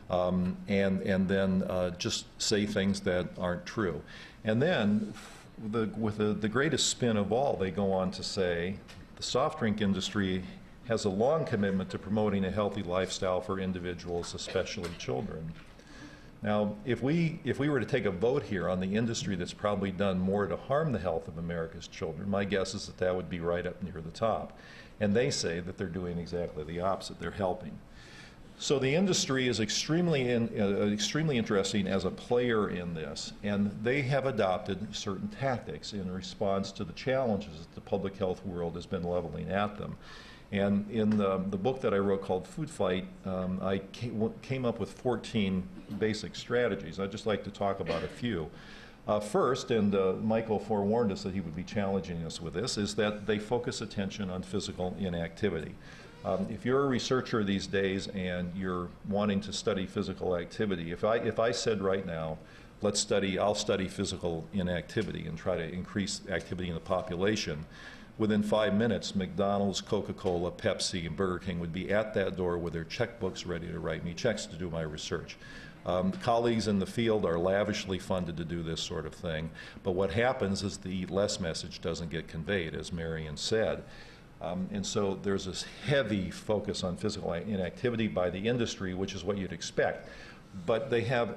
and then just say things that aren't true. And then, with the greatest spin of all, they go on to say the soft drink industry has a long commitment to promoting a healthy lifestyle for individuals, especially children. Now, if we were to take a vote here on the industry that's probably done more to harm the health of America's children, my guess is that that would be right up near the top. And they say that they're doing exactly the opposite. They're helping. So the industry is extremely interesting as a player in this, and they have adopted certain tactics in response to the challenges that the public health world has been leveling at them. And in the book that I wrote called Food Fight, I came up with 14 basic strategies. I'd just like to talk about a few. First, and Michael forewarned us that he would be challenging us with this, is that they focus attention on physical inactivity. If you're a researcher these days and you're wanting to study physical activity, if I said right now, I'll study physical inactivity and try to increase activity in the population, within 5 minutes, McDonald's, Coca-Cola, Pepsi, and Burger King would be at that door with their checkbooks ready to write me checks to do my research. Colleagues in the field are lavishly funded to do this sort of thing, but what happens is the eat less message doesn't get conveyed, as Marion said. And so there's this heavy focus on physical inactivity by the industry, which is what you'd expect. But they have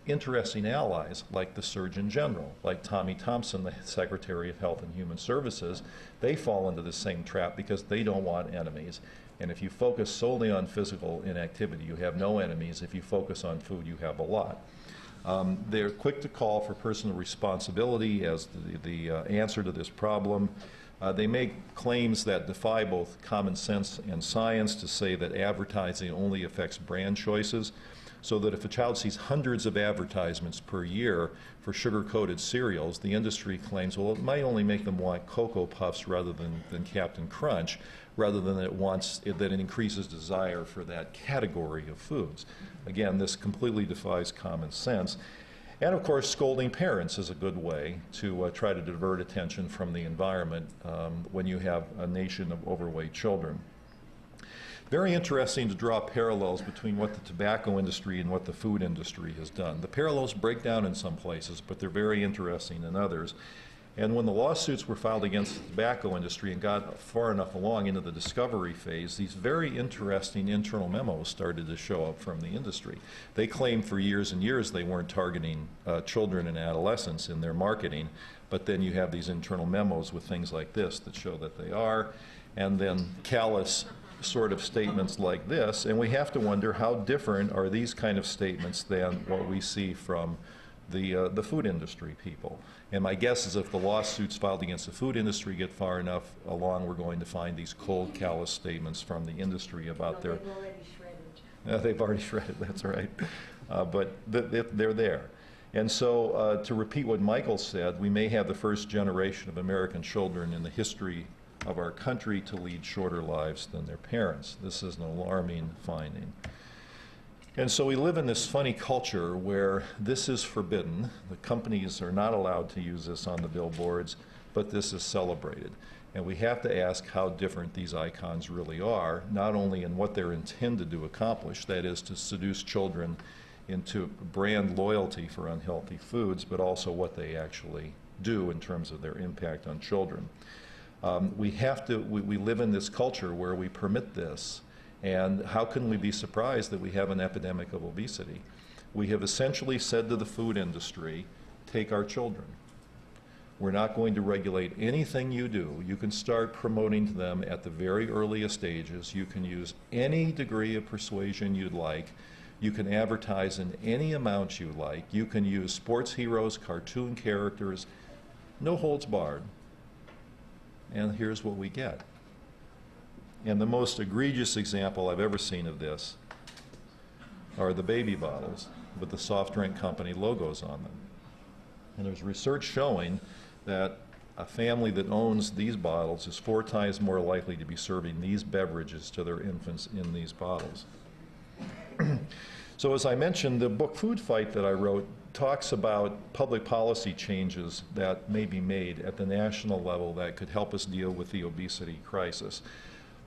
interesting allies, like the Surgeon General, like Tommy Thompson, the Secretary of Health and Human Services. They fall into the same trap because they don't want enemies. And if you focus solely on physical inactivity, you have no enemies. If you focus on food, you have a lot. They're quick to call for personal responsibility as the answer to this problem. They make claims that defy both common sense and science to say that advertising only affects brand choices, so that if a child sees hundreds of advertisements per year for sugar-coated cereals, the industry claims, well, it might only make them want Cocoa Puffs rather than Captain Crunch, rather than that it increases desire for that category of foods. Again, this completely defies common sense. And of course, scolding parents is a good way to try to divert attention from the environment when you have a nation of overweight children. Very interesting to draw parallels between what the tobacco industry and what the food industry has done. The parallels break down in some places, but they're very interesting in others. And when the lawsuits were filed against the tobacco industry and got far enough along into the discovery phase, these very interesting internal memos started to show up from the industry. They claimed for years and years they weren't targeting children and adolescents in their marketing, but then you have these internal memos with things like this that show that they are, and then callous sort of statements like this, and we have to wonder how different are these kind of statements than what we see from the food industry people. And my guess is if the lawsuits filed against the food industry get far enough along, we're going to find these cold, callous statements from the industry about their... They've already shredded. They've already shredded, that's right. But they're there. And so to repeat what Michael said, we may have the first generation of American children in the history of our country to lead shorter lives than their parents. This is an alarming finding. And so we live in this funny culture where this is forbidden. The companies are not allowed to use this on the billboards, but this is celebrated. And we have to ask how different these icons really are, not only in what they're intended to accomplish, that is to seduce children into brand loyalty for unhealthy foods, but also what they actually do in terms of their impact on children. We live in this culture where we permit this, and how can we be surprised that we have an epidemic of obesity? We have essentially said to the food industry, take our children. We're not going to regulate anything you do. You can start promoting to them at the very earliest stages. You can use any degree of persuasion you'd like. You can advertise in any amount you like. You can use sports heroes, cartoon characters, no holds barred. And here's what we get. And the most egregious example I've ever seen of this are the baby bottles with the soft drink company logos on them. And there's research showing that a family that owns these bottles is 4 times more likely to be serving these beverages to their infants in these bottles. So as I mentioned, the book Food Fight that I wrote talks about public policy changes that may be made at the national level that could help us deal with the obesity crisis.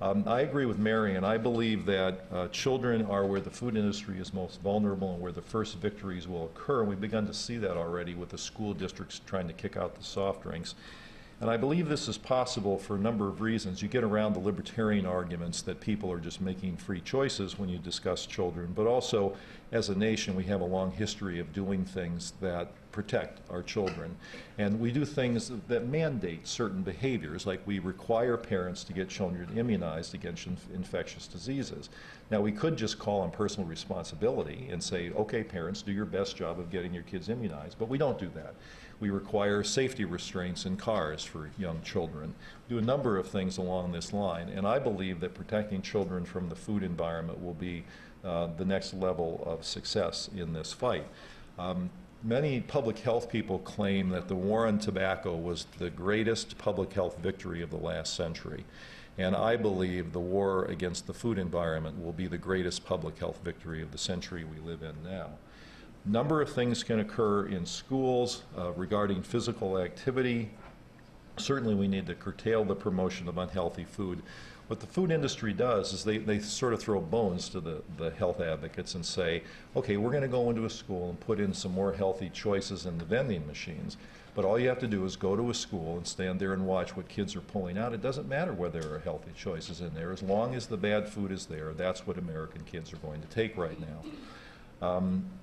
I agree with Marion. I believe that children are where the food industry is most vulnerable and where the first victories will occur. And we've begun to see that already with the school districts trying to kick out the soft drinks. And I believe this is possible for a number of reasons. You get around the libertarian arguments that people are just making free choices when you discuss children, but also as a nation we have a long history of doing things that protect our children. And we do things that mandate certain behaviors, like we require parents to get children immunized against infectious diseases. Now we could just call on personal responsibility and say, okay parents, do your best job of getting your kids immunized, but we don't do that. We require safety restraints in cars for young children. We do a number of things along this line, and I believe that protecting children from the food environment will be the next level of success in this fight. Many public health people claim that the war on tobacco was the greatest public health victory of the last century. And I believe the war against the food environment will be the greatest public health victory of the century we live in now. Number of things can occur in schools regarding physical activity. Certainly we need to curtail the promotion of unhealthy food. What the food industry does is they sort of throw bones to the health advocates and say, okay, we're going to go into a school and put in some more healthy choices in the vending machines. But all you have to do is go to a school and stand there and watch what kids are pulling out. It doesn't matter whether there are healthy choices in there. As long as the bad food is there, that's what American kids are going to take right now.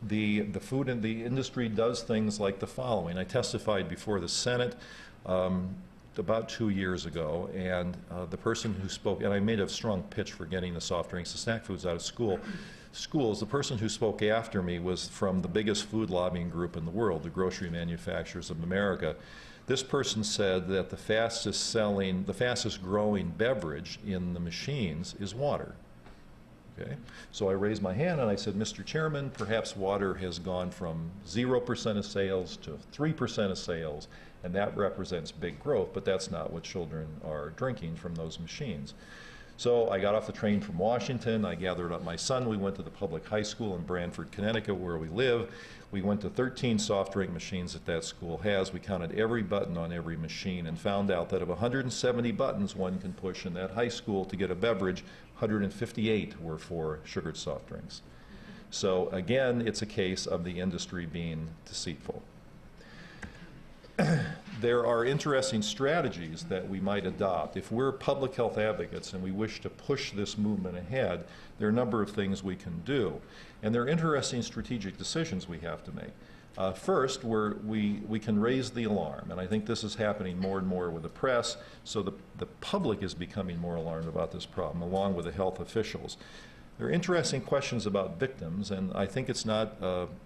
The food and the industry does things like the following. I testified before the Senate about 2 years ago, and the person who spoke, and I made a strong pitch for getting the soft drinks and snack foods out of schools. The person who spoke after me was from the biggest food lobbying group in the world, the Grocery Manufacturers of America. This person said that the fastest growing beverage in the machines is water. Okay? So I raised my hand and I said, Mr. Chairman, perhaps water has gone from 0% of sales to 3% of sales, and that represents big growth, but that's not what children are drinking from those machines. So I got off the train from Washington, I gathered up my son, we went to the public high school in Branford, Connecticut, where we live. We went to 13 soft drink machines that school has. We counted every button on every machine and found out that of 170 buttons one can push in that high school to get a beverage, 158 were for sugared soft drinks. So again, it's a case of the industry being deceitful. There are interesting strategies that we might adopt. If we're public health advocates and we wish to push this movement ahead, there are a number of things we can do. And there are interesting strategic decisions we have to make. First, we can raise the alarm, and I think this is happening more and more with the press, so the public is becoming more alarmed about this problem, along with the health officials. There are interesting questions about victims, and I think it's not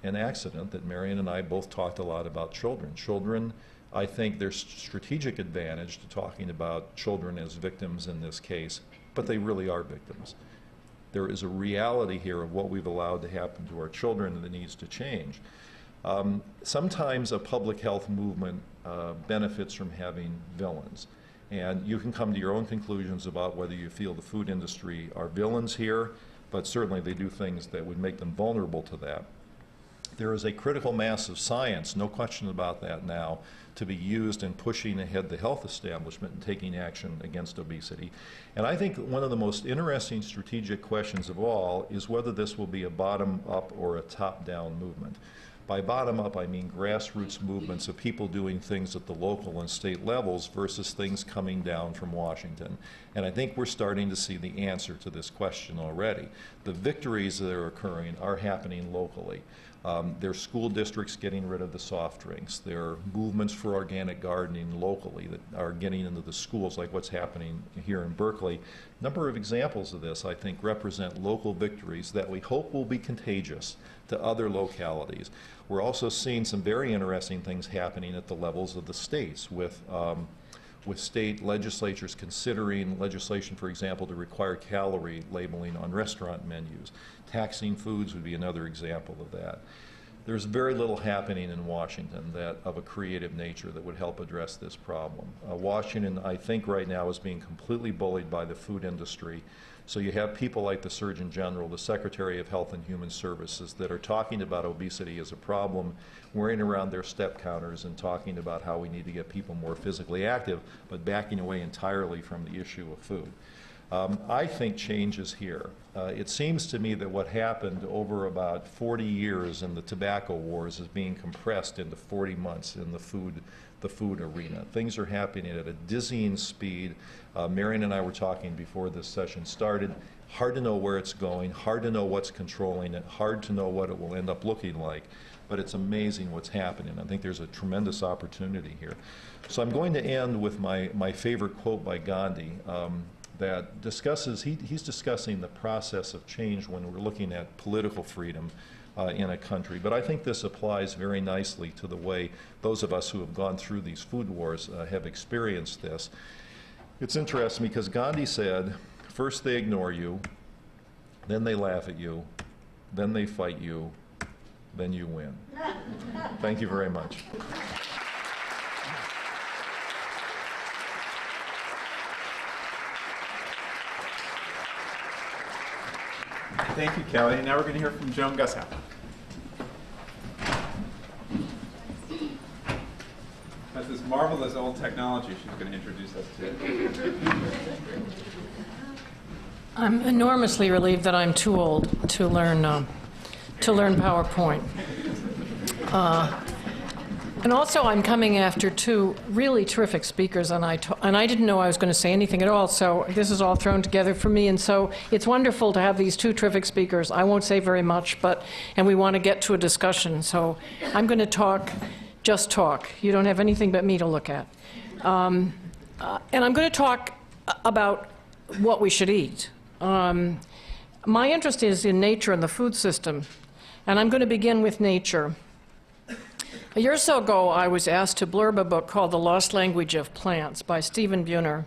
an accident that Marion and I both talked a lot about children. Children, I think there's strategic advantage to talking about children as victims in this case, but they really are victims. There is a reality here of what we've allowed to happen to our children that needs to change. Sometimes a public health movement benefits from having villains. And you can come to your own conclusions about whether you feel the food industry are villains here, but certainly they do things that would make them vulnerable to that. There is a critical mass of science, no question about that now, to be used in pushing ahead the health establishment and taking action against obesity. And I think one of the most interesting strategic questions of all is whether this will be a bottom-up or a top-down movement. By bottom-up, I mean grassroots movements of people doing things at the local and state levels versus things coming down from Washington. And I think we're starting to see the answer to this question already. The victories that are occurring are happening locally. There are school districts getting rid of the soft drinks. There are movements for organic gardening locally that are getting into the schools, like what's happening here in Berkeley. A number of examples of this, I think, represent local victories that we hope will be contagious to other localities. We're also seeing some very interesting things happening at the levels of the states with state legislatures considering legislation, for example, to require calorie labeling on restaurant menus. Taxing foods would be another example of that. There's very little happening in Washington of a creative nature that would help address this problem. Washington, I think right now, is being completely bullied by the food industry. So you have people like the Surgeon General, the Secretary of Health and Human Services that are talking about obesity as a problem, wearing around their step counters and talking about how we need to get people more physically active, but backing away entirely from the issue of food. I think change is here. It seems to me that what happened over about 40 years in the tobacco wars is being compressed into 40 months in the food arena. Things are happening at a dizzying speed. Marion and I were talking before this session started. Hard to know where it's going, hard to know what's controlling it, hard to know what it will end up looking like. But it's amazing what's happening. I think there's a tremendous opportunity here. So I'm going to end with my favorite quote by Gandhi that discusses, he's discussing the process of change when we're looking at political freedom in a country. But I think this applies very nicely to the way those of us who have gone through these food wars have experienced this. It's interesting because Gandhi said, first they ignore you, then they laugh at you, then they fight you, then you win. Thank you very much. Thank you, Kelly. And now we're going to hear from Joan Gussow. That's this marvelous old technology she's going to introduce us to. I'm enormously relieved that I'm too old to learn PowerPoint. And also, I'm coming after two really terrific speakers, and I didn't know I was going to say anything at all, so this is all thrown together for me, and so it's wonderful to have these two terrific speakers. I won't say very much, and we want to get to a discussion, so I'm going to talk, just talk. You don't have anything but me to look at. And I'm going to talk about what we should eat. My interest is in nature and the food system, and I'm going to begin with nature. A year or so ago, I was asked to blurb a book called The Lost Language of Plants by Stephen Buhner.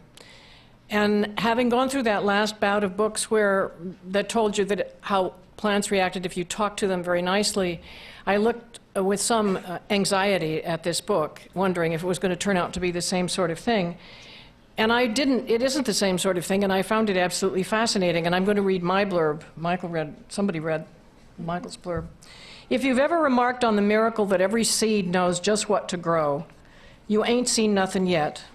And having gone through that last bout of books that told you that how plants reacted if you talked to them very nicely, I looked with some anxiety at this book, wondering if it was going to turn out to be the same sort of thing. And it isn't the same sort of thing, and I found it absolutely fascinating. And I'm going to read my blurb. Somebody read Michael's blurb. If you've ever remarked on the miracle that every seed knows just what to grow, you ain't seen nothing yet.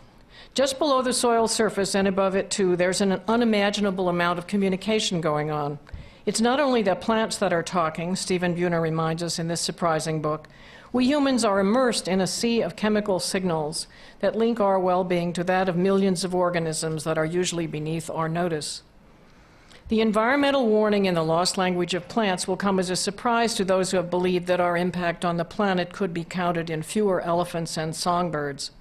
Just below the soil surface and above it too, there's an unimaginable amount of communication going on. It's not only the plants that are talking, Stephen Buhner reminds us in this surprising book. We humans are immersed in a sea of chemical signals that link our well-being to that of millions of organisms that are usually beneath our notice. The environmental warning in The Lost Language of Plants will come as a surprise to those who have believed that our impact on the planet could be counted in fewer elephants and songbirds.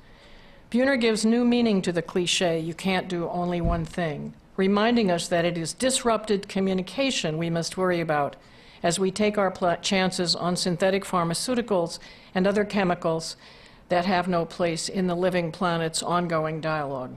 Buhner gives new meaning to the cliche, you can't do only one thing, reminding us that it is disrupted communication we must worry about as we take our chances on synthetic pharmaceuticals and other chemicals that have no place in the living planet's ongoing dialogue.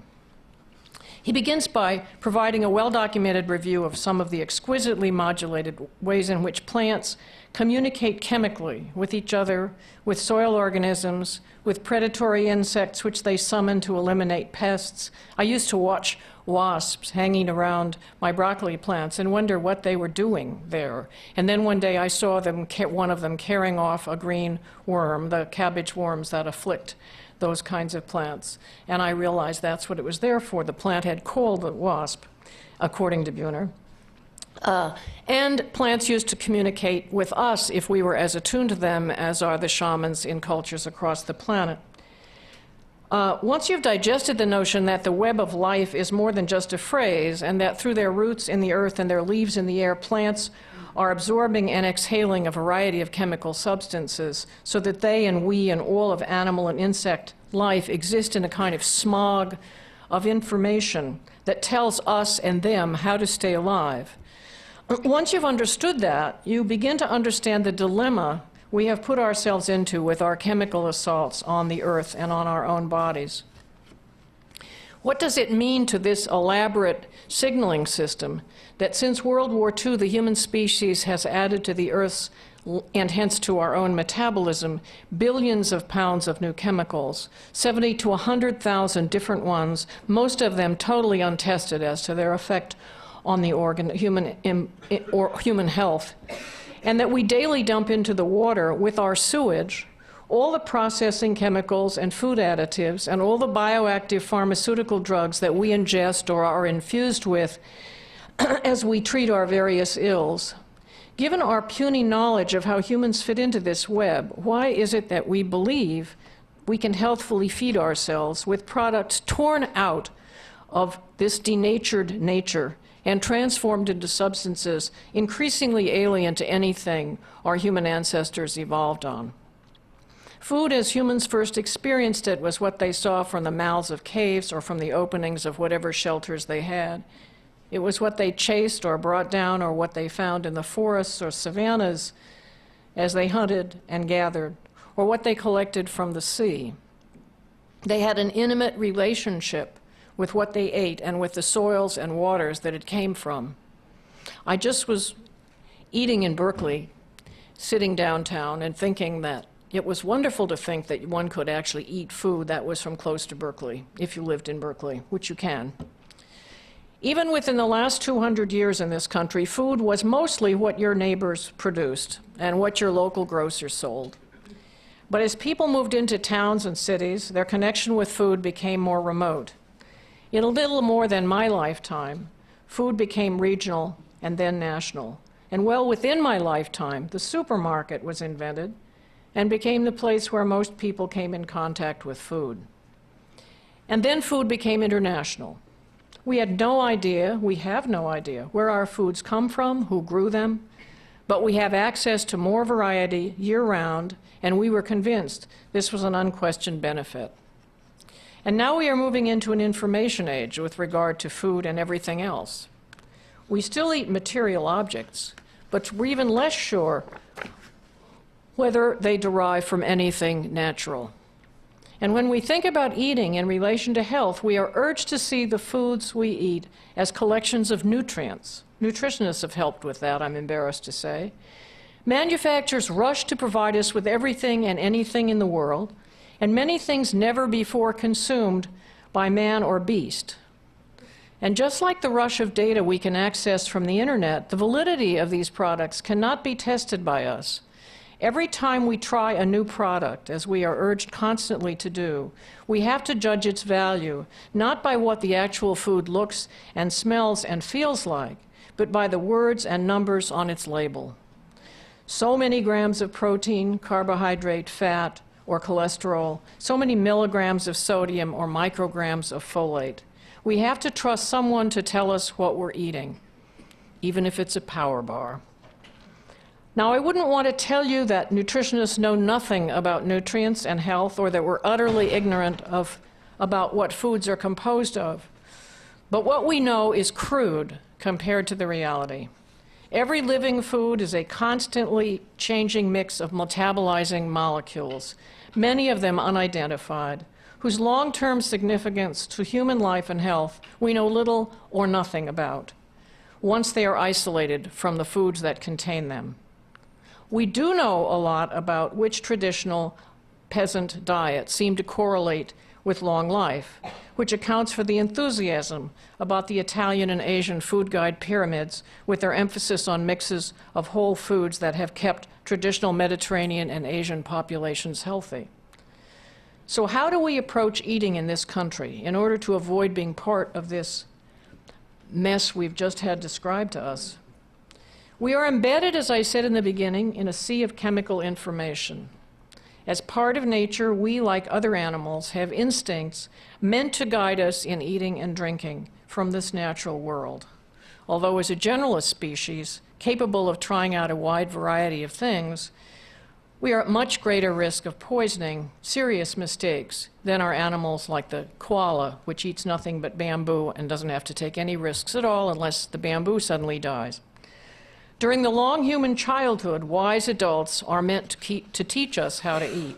He begins by providing a well-documented review of some of the exquisitely modulated ways in which plants communicate chemically with each other, with soil organisms, with predatory insects which they summon to eliminate pests. I used to watch wasps hanging around my broccoli plants and wonder what they were doing there. And then one day I saw one of them carrying off a green worm, the cabbage worms that afflict those kinds of plants. And I realized that's what it was there for. The plant had called the wasp, according to Buhner. And plants used to communicate with us if we were as attuned to them as are the shamans in cultures across the planet. Once you've digested the notion that the web of life is more than just a phrase, and that through their roots in the earth and their leaves in the air, plants are absorbing and exhaling a variety of chemical substances so that they and we and all of animal and insect life exist in a kind of smog of information that tells us and them how to stay alive. Once you've understood that, you begin to understand the dilemma we have put ourselves into with our chemical assaults on the earth and on our own bodies. What does it mean to this elaborate signaling system that since World War II, the human species has added to the Earth's, and hence to our own metabolism, billions of pounds of new chemicals, 70 to 100,000 different ones, most of them totally untested as to their effect on the human health, and that we daily dump into the water with our sewage all the processing chemicals and food additives and all the bioactive pharmaceutical drugs that we ingest or are infused with as we treat our various ills. Given our puny knowledge of how humans fit into this web, why is it that we believe we can healthfully feed ourselves with products torn out of this denatured nature and transformed into substances increasingly alien to anything our human ancestors evolved on? Food, as humans first experienced it, was what they saw from the mouths of caves or from the openings of whatever shelters they had. It was what they chased or brought down or what they found in the forests or savannas as they hunted and gathered, or what they collected from the sea. They had an intimate relationship with what they ate and with the soils and waters that it came from. I just was eating in Berkeley, sitting downtown and thinking that it was wonderful to think that one could actually eat food that was from close to Berkeley, if you lived in Berkeley, which you can. Even within the last 200 years in this country, food was mostly what your neighbors produced and what your local grocer sold. But as people moved into towns and cities, their connection with food became more remote. In a little more than my lifetime, food became regional and then national. And well within my lifetime, the supermarket was invented and became the place where most people came in contact with food. And then food became international. We had no idea, we have no idea, where our foods come from, who grew them, but we have access to more variety year-round, and we were convinced this was an unquestioned benefit. And now we are moving into an information age with regard to food and everything else. We still eat material objects, but we're even less sure whether they derive from anything natural. And when we think about eating in relation to health, we are urged to see the foods we eat as collections of nutrients. Nutritionists have helped with that, I'm embarrassed to say. Manufacturers rush to provide us with everything and anything in the world, and many things never before consumed by man or beast. And just like the rush of data we can access from the internet, the validity of these products cannot be tested by us. Every time we try a new product, as we are urged constantly to do, we have to judge its value, not by what the actual food looks and smells and feels like, but by the words and numbers on its label. So many grams of protein, carbohydrate, fat, or cholesterol, so many milligrams of sodium or micrograms of folate. We have to trust someone to tell us what we're eating, even if it's a power bar. Now, I wouldn't want to tell you that nutritionists know nothing about nutrients and health, or that we're utterly ignorant about what foods are composed of. But what we know is crude compared to the reality. Every living food is a constantly changing mix of metabolizing molecules, many of them unidentified, whose long-term significance to human life and health we know little or nothing about, once they are isolated from the foods that contain them. We do know a lot about which traditional peasant diets seem to correlate with long life, which accounts for the enthusiasm about the Italian and Asian food guide pyramids, with their emphasis on mixes of whole foods that have kept traditional Mediterranean and Asian populations healthy. So how do we approach eating in this country in order to avoid being part of this mess we've just had described to us? We are embedded, as I said in the beginning, in a sea of chemical information. As part of nature, we, like other animals, have instincts meant to guide us in eating and drinking from this natural world. Although as a generalist species, capable of trying out a wide variety of things, we are at much greater risk of poisoning, serious mistakes, than are animals like the koala, which eats nothing but bamboo and doesn't have to take any risks at all unless the bamboo suddenly dies. During the long human childhood, wise adults are meant to teach us how to eat.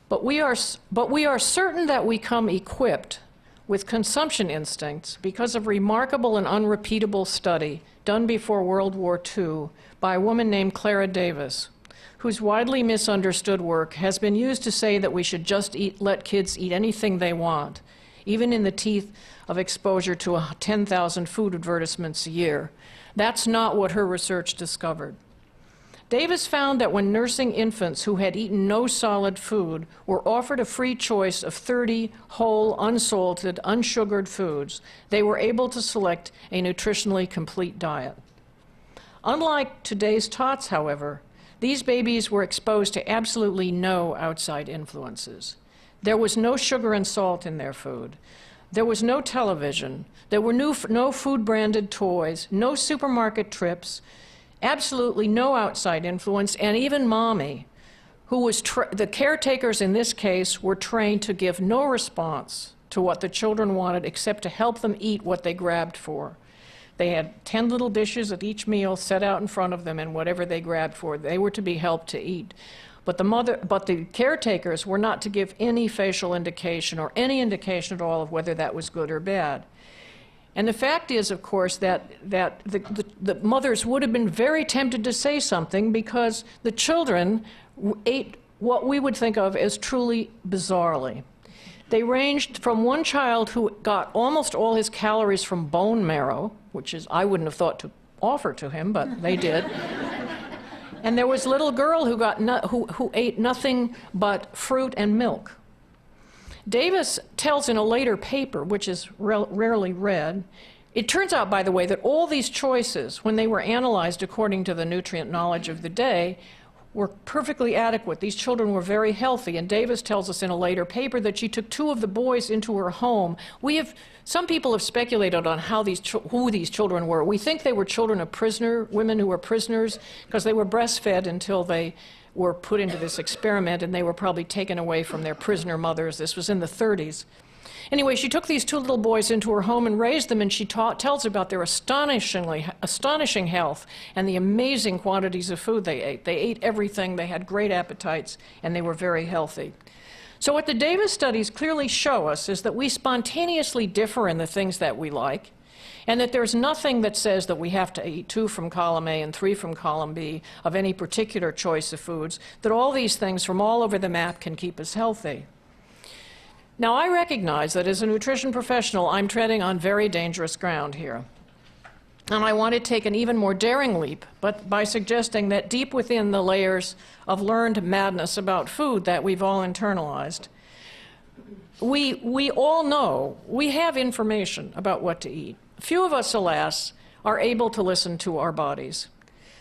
But we are certain that we come equipped with consumption instincts because of remarkable and unrepeatable study done before World War II by a woman named Clara Davis, whose widely misunderstood work has been used to say that we should just let kids eat anything they want, even in the teeth of exposure to 10,000 food advertisements a year. That's not what her research discovered. Davis found that when nursing infants who had eaten no solid food were offered a free choice of 30 whole, unsalted, unsugared foods, they were able to select a nutritionally complete diet. Unlike today's tots, however, these babies were exposed to absolutely no outside influences. There was no sugar and salt in their food. There was no television. There were no food-branded toys, no supermarket trips, absolutely no outside influence, and even Mommy, who was the caretakers in this case were trained to give no response to what the children wanted except to help them eat what they grabbed for. They had 10 little dishes at each meal set out in front of them, and whatever they grabbed for, they were to be helped to eat. But the caretakers were not to give any facial indication or any indication at all of whether that was good or bad. And the fact is, of course, that the mothers would have been very tempted to say something because the children ate what we would think of as truly bizarrely. They ranged from one child who got almost all his calories from bone marrow, which is I wouldn't have thought to offer to him, but they did. And there was a little girl who ate nothing but fruit and milk. Davis tells in a later paper, which is rarely read, it turns out, by the way, that all these choices, when they were analyzed according to the nutrient knowledge of the day, were perfectly adequate. These children were very healthy, and Davis tells us in a later paper that she took 2 of the boys into her home. Some people have speculated on who these children were. We think they were children of women who were prisoners, because they were breastfed until they were put into this experiment, and they were probably taken away from their prisoner mothers. This was in the 30s. Anyway, she took these 2 little boys into her home and raised them, and she tells about their astonishing health and the amazing quantities of food they ate. They ate everything, they had great appetites, and they were very healthy. So what the Davis studies clearly show us is that we spontaneously differ in the things that we like, and that there's nothing that says that we have to eat 2 from column A and 3 from column B of any particular choice of foods, that all these things from all over the map can keep us healthy. Now, I recognize that as a nutrition professional, I'm treading on very dangerous ground here. And I want to take an even more daring leap, but by suggesting that deep within the layers of learned madness about food that we've all internalized, we all know, we have information about what to eat. Few of us, alas, are able to listen to our bodies.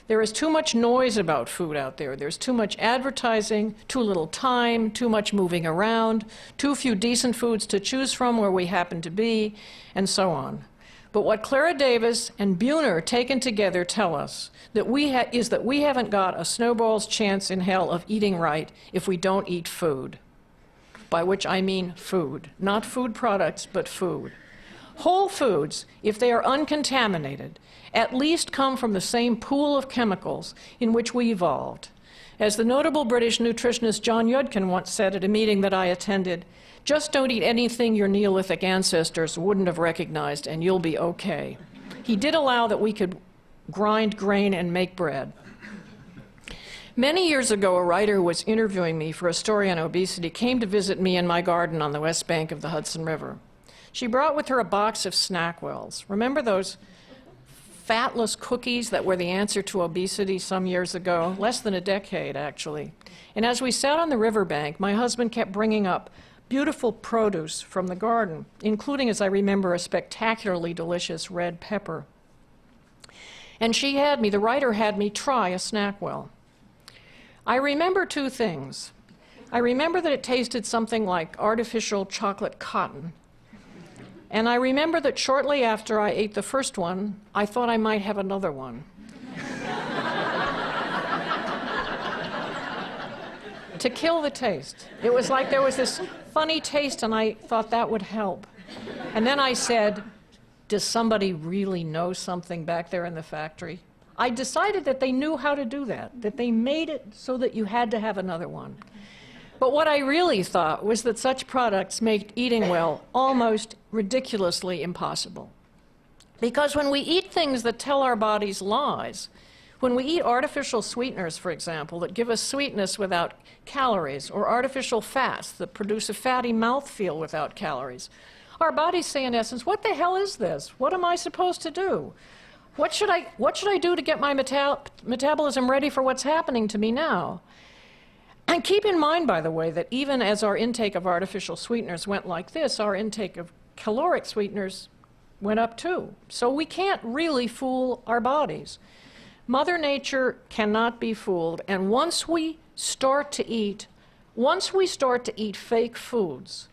There is too much noise about food out there. There's too much advertising, too little time, too much moving around, too few decent foods to choose from where we happen to be, and so on. But what Clara Davis and Buhner taken together tell us is that we haven't got a snowball's chance in hell of eating right if we don't eat food, by which I mean food, not food products, but food. Whole foods, if they are uncontaminated, at least come from the same pool of chemicals in which we evolved. As the notable British nutritionist John Yudkin once said at a meeting that I attended, just don't eat anything your Neolithic ancestors wouldn't have recognized and you'll be okay. He did allow that we could grind grain and make bread. Many years ago, a writer who was interviewing me for a story on obesity came to visit me in my garden on the west bank of the Hudson River. She brought with her a box of Snackwells. Remember those fatless cookies that were the answer to obesity some years ago? Less than a decade, actually. And as we sat on the riverbank, my husband kept bringing up beautiful produce from the garden, including, as I remember, a spectacularly delicious red pepper. And the writer had me try a Snackwell. I remember 2 things. I remember that it tasted something like artificial chocolate cotton. And I remember that shortly after I ate the first one, I thought I might have another one. To kill the taste. It was like there was this funny taste, and I thought that would help. And then I said, does somebody really know something back there in the factory? I decided that they knew how to do that they made it so that you had to have another one. But what I really thought was that such products make eating well almost ridiculously impossible. Because when we eat things that tell our bodies lies, when we eat artificial sweeteners, for example, that give us sweetness without calories, or artificial fats that produce a fatty mouthfeel without calories, our bodies say, in essence, what the hell is this? What am I supposed to do? What should I do to get my metabolism ready for what's happening to me now? And keep in mind, by the way, that even as our intake of artificial sweeteners went like this, our intake of caloric sweeteners went up too. So we can't really fool our bodies. Mother Nature cannot be fooled, and once we start to eat fake foods,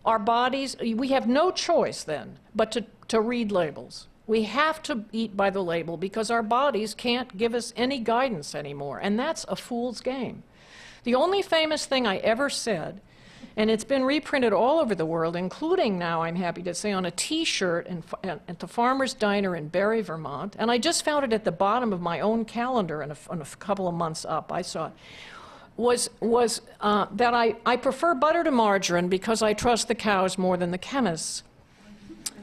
our bodies, we have no choice then but to read labels. We have to eat by the label because our bodies can't give us any guidance anymore, and that's a fool's game. The only famous thing I ever said, and it's been reprinted all over the world, including now, I'm happy to say, on a T-shirt at the Farmer's Diner in Barre, Vermont, and I just found it at the bottom of my own calendar and a couple of months up, I saw it, was that I prefer butter to margarine because I trust the cows more than the chemists.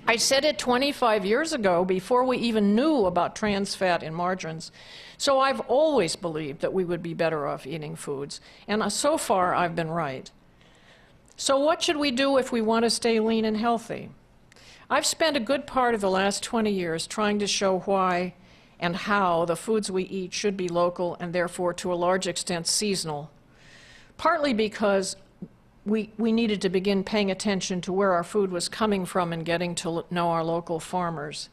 I said it 25 years ago, before we even knew about trans fat in margarines. So I've always believed that we would be better off eating foods, and so far I've been right. So what should we do if we want to stay lean and healthy? I've spent a good part of the last 20 years trying to show why and how the foods we eat should be local and therefore to a large extent seasonal, partly because we needed to begin paying attention to where our food was coming from and getting to know our local farmers.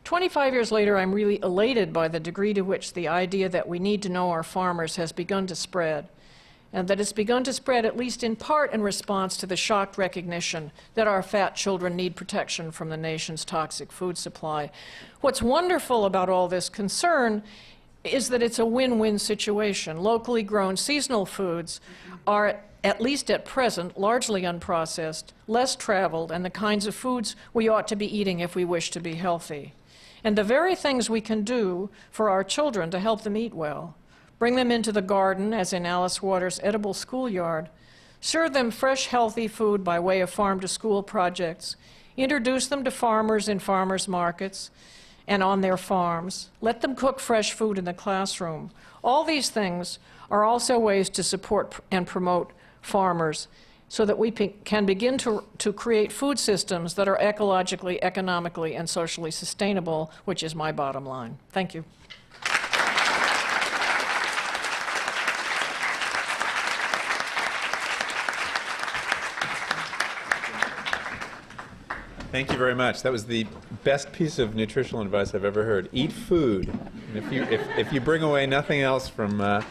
25 years later, I'm really elated by the degree to which the idea that we need to know our farmers has begun to spread, and that it's begun to spread at least in part in response to the shocked recognition that our fat children need protection from the nation's toxic food supply. What's wonderful about all this concern is that it's a win-win situation. Locally grown seasonal foods are, at least at present, largely unprocessed, less traveled, and the kinds of foods we ought to be eating if we wish to be healthy. And the very things we can do for our children to help them eat well, bring them into the garden, as in Alice Waters' Edible Schoolyard, serve them fresh, healthy food by way of farm-to-school projects, introduce them to farmers in farmers' markets and on their farms, let them cook fresh food in the classroom. All these things are also ways to support and promote farmers so that we can begin to create food systems that are ecologically, economically, and socially sustainable, which is my bottom line. Thank you. Thank you very much. That was the best piece of nutritional advice I've ever heard. Eat food. And if you bring away nothing else from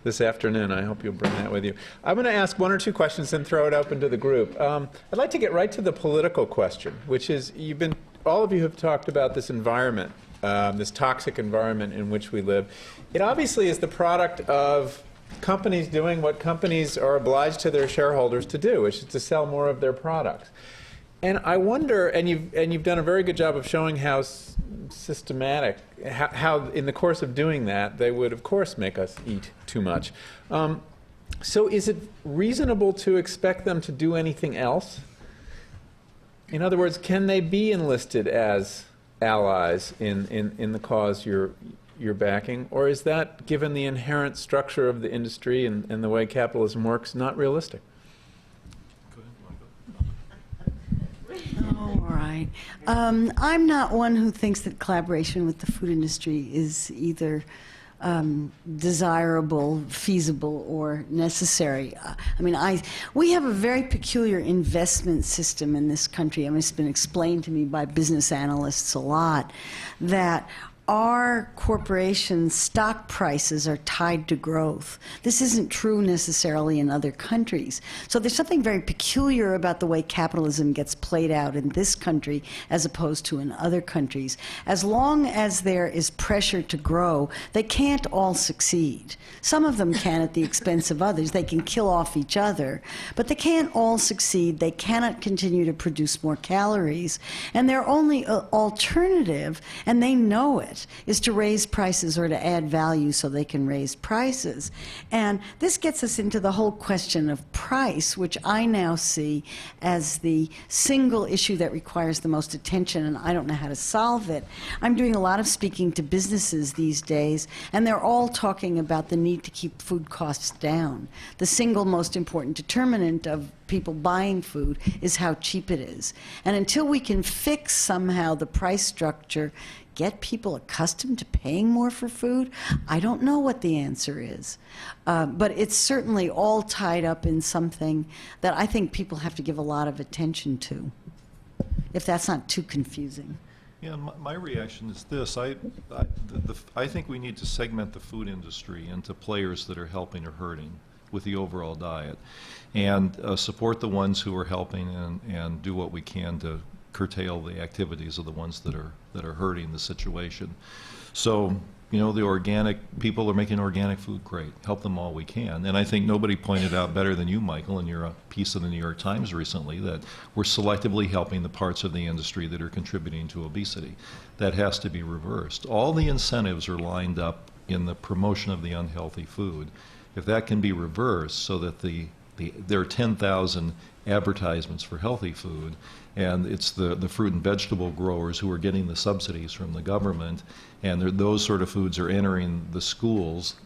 this afternoon, I hope you'll bring that with you. I'm going to ask one or two questions and throw it open to the group. I'd like to get right to the political question, which is all of you have talked about this environment, this toxic environment in which we live. It obviously is the product of companies doing what companies are obliged to their shareholders to do, which is to sell more of their products. And I wonder, and you've done a very good job of showing how systematic, how in the course of doing that, they would, of course, make us eat too much. So is it reasonable to expect them to do anything else? In other words, can they be enlisted as allies in the cause you're backing? Or is that, given the inherent structure of the industry and the way capitalism works, not realistic? All right. I'm not one who thinks that collaboration with the food industry is either desirable, feasible, or necessary. We have a very peculiar investment system in this country. It's been explained to me by business analysts a lot that our corporations' stock prices are tied to growth. This isn't true necessarily in other countries. So there's something very peculiar about the way capitalism gets played out in this country as opposed to in other countries. As long as there is pressure to grow, they can't all succeed. Some of them can at the expense of others. They can kill off each other, but they can't all succeed. They cannot continue to produce more calories. And their only alternative, and they know it, is to raise prices or to add value so they can raise prices. And this gets us into the whole question of price, which I now see as the single issue that requires the most attention, and I don't know how to solve it. I'm doing a lot of speaking to businesses these days, and they're all talking about the need to keep food costs down. The single most important determinant of people buying food is how cheap it is. And until we can fix somehow the price structure, get people accustomed to paying more for food, I don't know what the answer is. But it's certainly all tied up in something that I think people have to give a lot of attention to, if that's not too confusing. Yeah, my reaction is this. I think we need to segment the food industry into players that are helping or hurting with the overall diet, and support the ones who are helping and do what we can to curtail the activities of the ones that are hurting the situation. So, the organic people are making organic food great. Help them all we can. And I think nobody pointed out better than you, Michael, in your piece of the New York Times recently, that we're selectively helping the parts of the industry that are contributing to obesity. That has to be reversed. All the incentives are lined up in the promotion of the unhealthy food. If that can be reversed so that there are 10,000 advertisements for healthy food, and it's the fruit and vegetable growers who are getting the subsidies from the government, and those sort of foods are entering the schools,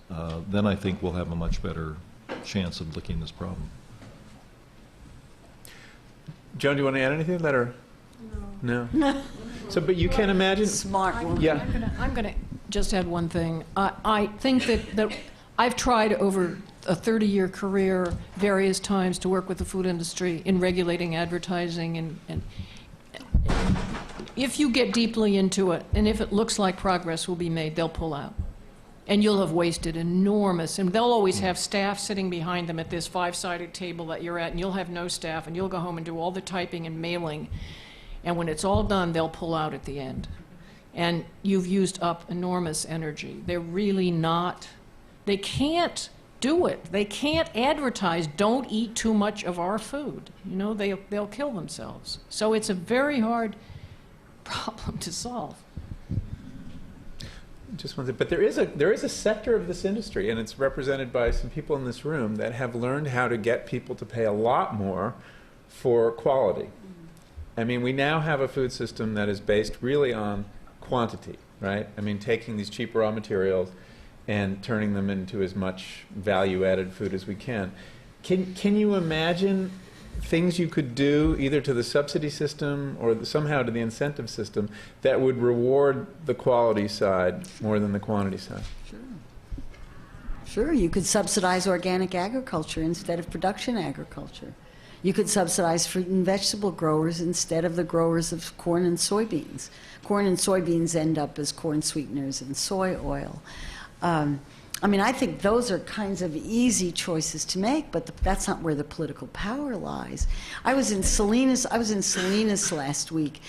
then I think we'll have a much better chance of looking at this problem. Joan, do you want to add anything to that, or? No. So, but you can imagine. Smart woman. Yeah. I'm going to just add one thing. I think that I've tried over a 30-year career various times to work with the food industry in regulating advertising, and if you get deeply into it, and if it looks like progress will be made, they'll pull out. And you'll have wasted enormous, and they'll always have staff sitting behind them at this 5-sided table that you're at, and you'll have no staff, and you'll go home and do all the typing and mailing. And when it's all done, they'll pull out at the end. And you've used up enormous energy. They're really not, they can't do it. They can't advertise, don't eat too much of our food. You know, they'll kill themselves. So it's a very hard problem to solve. Just one thing, but there is a sector of this industry, and it's represented by some people in this room that have learned how to get people to pay a lot more for quality. I mean, we now have a food system that is based really on quantity, right? I mean, taking these cheap raw materials and turning them into as much value-added food as we can. Can you imagine things you could do either to the subsidy system or somehow to the incentive system that would reward the quality side more than the quantity side? Sure, you could subsidize organic agriculture instead of production agriculture. You could subsidize fruit and vegetable growers instead of the growers of corn and soybeans. Corn and soybeans end up as corn sweeteners and soy oil. I mean, I think those are kinds of easy choices to make, but that's not where the political power lies. I was in Salinas last week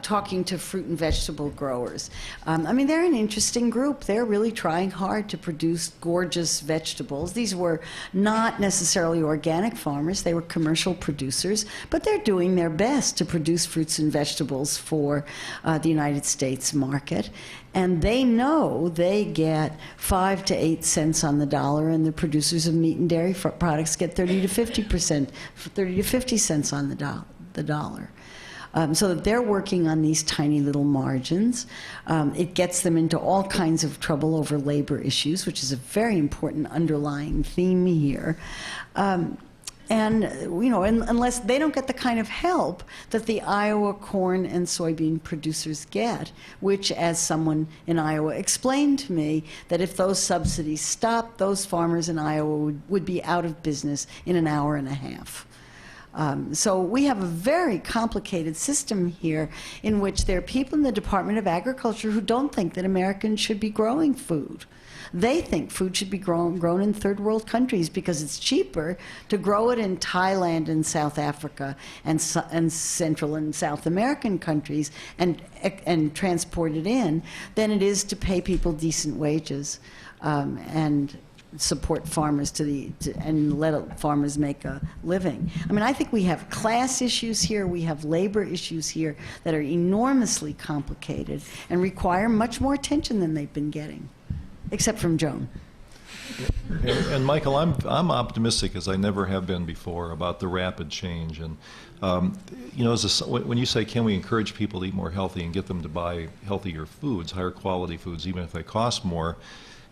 talking to fruit and vegetable growers. I mean, they're an interesting group. They're really trying hard to produce gorgeous vegetables. These were not necessarily organic farmers. They were commercial producers, but they're doing their best to produce fruits and vegetables for the United States market. And they know they get 5 to 8 cents on the dollar, and the producers of meat and dairy products get 30 to 50 cents on the dollar. So that they're working on these tiny little margins. It gets them into all kinds of trouble over labor issues, which is a very important underlying theme here. And, you know, unless they don't get the kind of help that the Iowa corn and soybean producers get, which, as someone in Iowa explained to me, that if those subsidies stopped, those farmers in Iowa would be out of business in an hour and a half. So we have a very complicated system here in which there are people in the Department of Agriculture who don't think that Americans should be growing food. They think food should be grown in third world countries because it's cheaper to grow it in Thailand and South Africa and Central and South American countries and transport it in than it is to pay people decent wages and support farmers and let farmers make a living. I mean, I think we have class issues here, we have labor issues here that are enormously complicated and require much more attention than they've been getting. Except from Joan. And Michael, I'm optimistic, as I never have been before, about the rapid change. And you know, when you say, can we encourage people to eat more healthy and get them to buy healthier foods, higher quality foods, even if they cost more?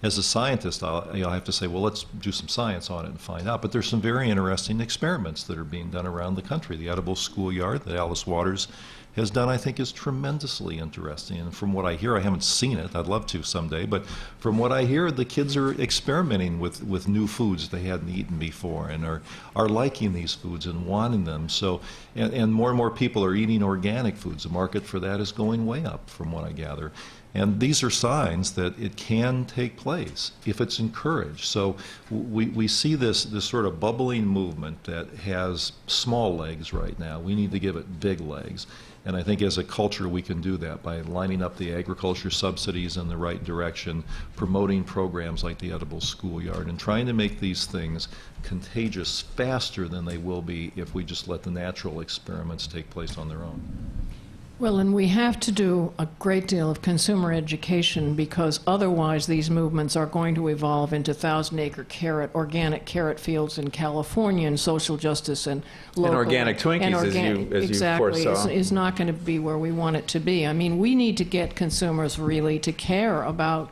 As a scientist, I have to say, well, let's do some science on it and find out. But there's some very interesting experiments that are being done around the country. The edible schoolyard that Alice Waters has done, I think, is tremendously interesting. And from what I hear, I haven't seen it. I'd love to someday. But from what I hear, the kids are experimenting with new foods they hadn't eaten before and are liking these foods and wanting them. So, and more people are eating organic foods. The market for that is going way up, from what I gather. And these are signs that it can take place if it's encouraged. So we see this sort of bubbling movement that has small legs right now. We need to give it big legs. And I think as a culture we can do that by lining up the agriculture subsidies in the right direction, promoting programs like the edible schoolyard, and trying to make these things contagious faster than they will be if we just let the natural experiments take place on their own. Well, and we have to do a great deal of consumer education, because otherwise these movements are going to evolve into 1,000-acre organic carrot fields in California, and social justice and local. And organic Twinkies, as you foresaw. Exactly, is not going to be where we want it to be. I mean, we need to get consumers really to care about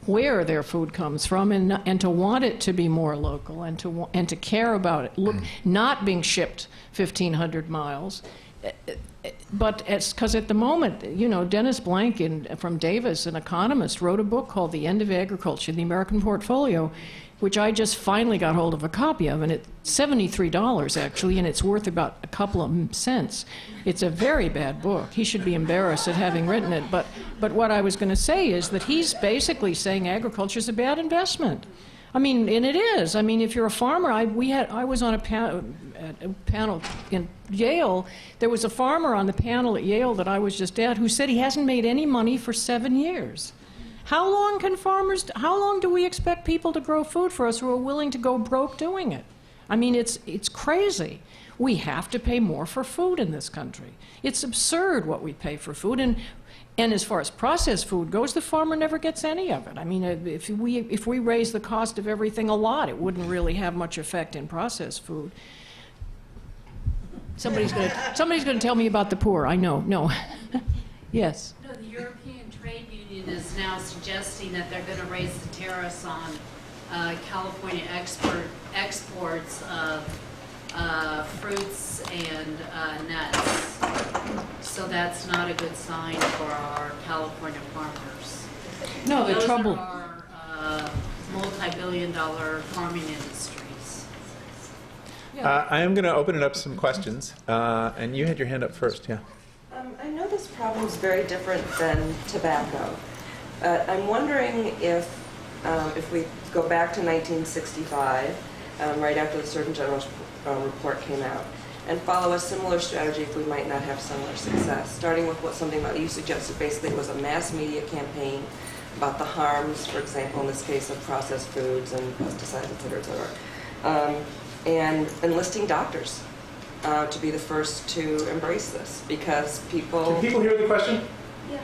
where their food comes from, and to want it to be more local, and to care about it. Look, not being shipped 1,500 miles. But it's because at the moment, you know, Dennis Blank from Davis, an economist, wrote a book called The End of Agriculture, The American Portfolio, which I just finally got hold of a copy of, and it's $73 actually, and it's worth about a couple of cents. It's a very bad book. He should be embarrassed at having written it. But what I was going to say is that he's basically saying agriculture is a bad investment. I mean, and it is. I mean, if you're a farmer, I was on a panel in Yale. There was a farmer on the panel at Yale that I was just at who said he hasn't made any money for 7 years. How long do we expect people to grow food for us who are willing to go broke doing it? I mean, it's crazy. We have to pay more for food in this country. It's absurd what we pay for food, and as far as processed food goes, the farmer never gets any of it. I mean, if we raise the cost of everything a lot, it wouldn't really have much effect in processed food. Somebody's going to tell me about the poor. I know. No. Yes. No, the European Trade Union is now suggesting that they're going to raise the tariffs on California exports of fruits and nuts. So that's not a good sign for our California farmers. No, the Those trouble. are our multi-billion-dollar farming industries. I am going to open it up to some questions, and you had your hand up first, yeah. I know this problem is very different than tobacco. I'm wondering if we go back to 1965, right after the Surgeon General's report came out, and follow a similar strategy if we might not have similar success, starting with something that you suggested basically was a mass media campaign about the harms, for example, in this case, of processed foods and pesticides, et cetera, and enlisting doctors to be the first to embrace this, because people... Can people hear the question? Yeah.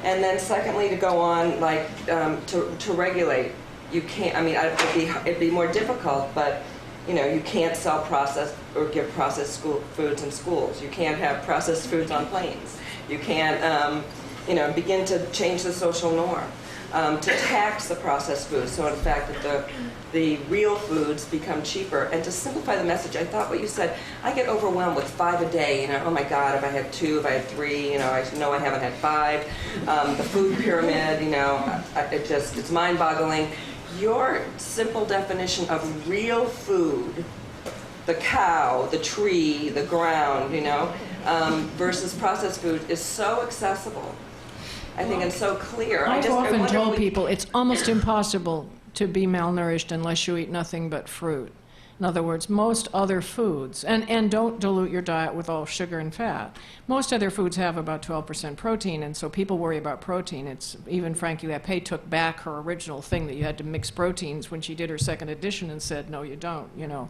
And then secondly, to go on, like, to regulate. You can't, I mean, it'd be more difficult, but, you know, you can't sell processed or give processed foods in schools. You can't have processed foods on planes. You can't, you know, begin to change the social norm. To tax the processed foods, so in fact that the real foods become cheaper. And to simplify the message, I thought what you said, I get overwhelmed with 5 a day, you know, oh my God, if I had 2, if I had 3, you know I haven't had 5. The food pyramid, you know, it's mind-boggling. Your simple definition of real food, the cow, the tree, the ground, you know, versus processed food is so accessible. I think it's so clear. I've often told people it's almost impossible to be malnourished unless you eat nothing but fruit. In other words, most other foods, and don't dilute your diet with all sugar and fat. Most other foods have about 12% protein, and so people worry about protein. It's even Frankie Lappé took back her original thing that you had to mix proteins when she did her second edition and said, no, you don't, you know.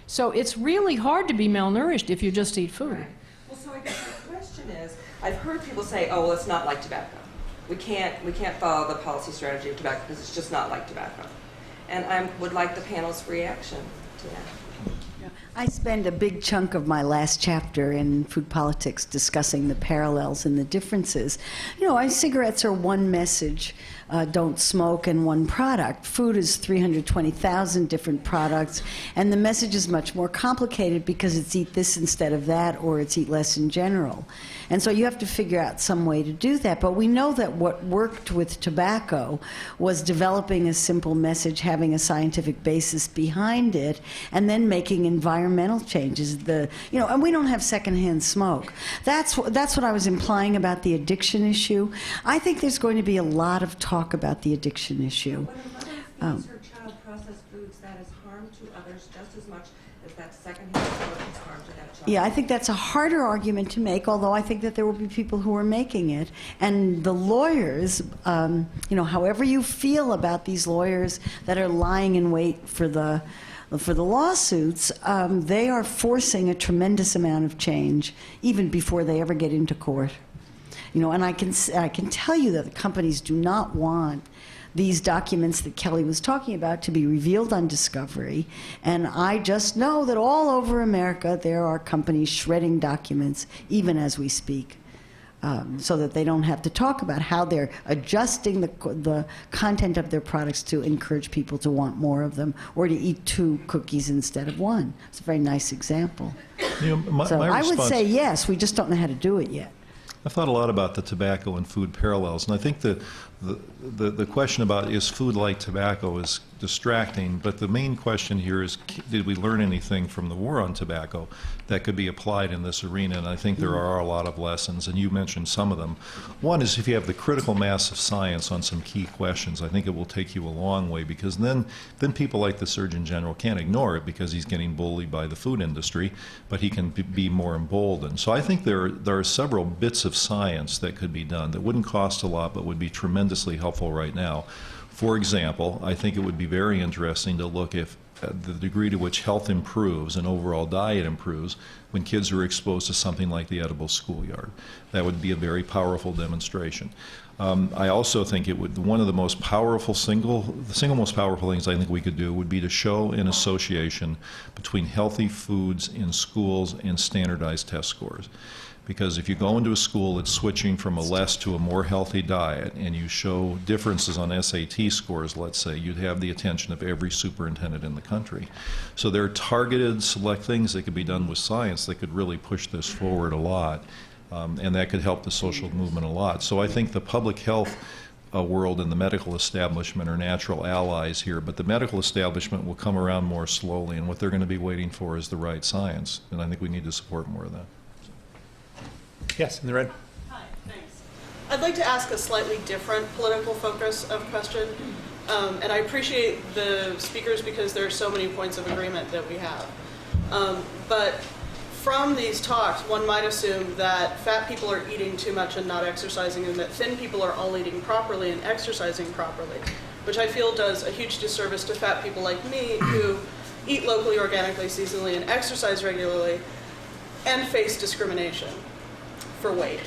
So it's really hard to be malnourished if you just eat food. Right. Well, so I guess the question is, I've heard people say, oh, well, it's not like tobacco. We can't follow the policy strategy of tobacco because it's just not like tobacco. And I would like the panel's reaction to that. I spend a big chunk of my last chapter in Food Politics discussing the parallels and the differences. You know, cigarettes are one message, don't smoke, and one product. Food is 320,000 different products, and the message is much more complicated because it's eat this instead of that, or it's eat less in general. And so you have to figure out some way to do that. But we know that what worked with tobacco was developing a simple message, having a scientific basis behind it, and then making environmental changes. And we don't have secondhand smoke. That's what I was implying about the addiction issue. I think there's going to be a lot of talk about the addiction issue. When a mother feeds her child processed foods, that is harm to others just as much as that secondhand smoke is harm to that child. Yeah, I think that's a harder argument to make, although I think that there will be people who are making it. And the lawyers, however you feel about these lawyers that are lying in wait for the lawsuits, they are forcing a tremendous amount of change even before they ever get into court. And I can tell you that the companies do not want these documents that Kelly was talking about to be revealed on discovery. And I just know that all over America there are companies shredding documents even as we speak, so that they don't have to talk about how they're adjusting the content of their products to encourage people to want more of them or to eat 2 cookies instead of 1. It's a very nice example. So I would say yes, we just don't know how to do it yet. I've thought a lot about the tobacco and food parallels, and I think the question about is food like tobacco is distracting, but the main question here is, did we learn anything from the war on tobacco that could be applied in this arena? And I think there are a lot of lessons, and you mentioned some of them. One is if you have the critical mass of science on some key questions, I think it will take you a long way, because then people like the Surgeon General can't ignore it because he's getting bullied by the food industry, but he can be more emboldened. So I think there are several bits of science that could be done that wouldn't cost a lot but would be tremendously helpful right now. For example, I think it would be very interesting to look at the degree to which health improves and overall diet improves when kids are exposed to something like the edible schoolyard. That would be a very powerful demonstration. I also think it would, one of the most powerful, the single most powerful things I think we could do would be to show an association between healthy foods in schools and standardized test scores. Because if you go into a school that's switching from a less to a more healthy diet and you show differences on SAT scores, let's say, you'd have the attention of every superintendent in the country. So there are targeted, select things that could be done with science that could really push this forward a lot, and that could help the social movement a lot. So I think the public health world and the medical establishment are natural allies here, but the medical establishment will come around more slowly, and what they're going to be waiting for is the right science, and I think we need to support more of that. Yes, in the red. Hi, thanks. I'd like to ask a slightly different political focus of question, and I appreciate the speakers because there are so many points of agreement that we have. But from these talks, one might assume that fat people are eating too much and not exercising, and that thin people are all eating properly and exercising properly, which I feel does a huge disservice to fat people like me who eat locally, organically, seasonally, and exercise regularly, and face discrimination for weight.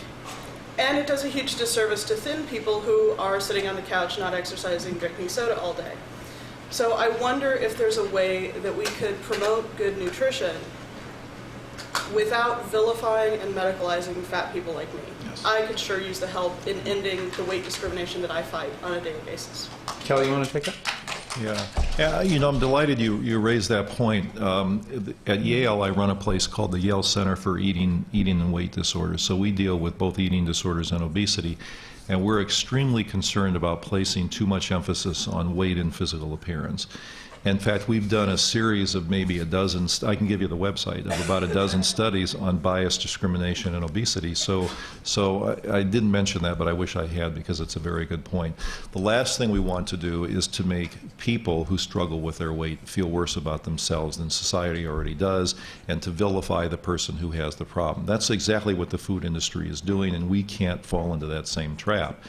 And it does a huge disservice to thin people who are sitting on the couch, not exercising, drinking soda all day. So I wonder if there's a way that we could promote good nutrition without vilifying and medicalizing fat people like me. Yes. I could sure use the help in ending the weight discrimination that I fight on a daily basis. Kelly, you want to take that? Yeah, you know, I'm delighted you raised that point. At Yale, I run a place called the Yale Center for Eating and Weight Disorders. So we deal with both eating disorders and obesity, and we're extremely concerned about placing too much emphasis on weight and physical appearance. In fact, we've done a series of maybe a dozen, I can give you the website, of about a dozen studies on bias, discrimination, and obesity. So I didn't mention that, but I wish I had because it's a very good point. The last thing we want to do is to make people who struggle with their weight feel worse about themselves than society already does, and to vilify the person who has the problem. That's exactly what the food industry is doing, and we can't fall into that same trap.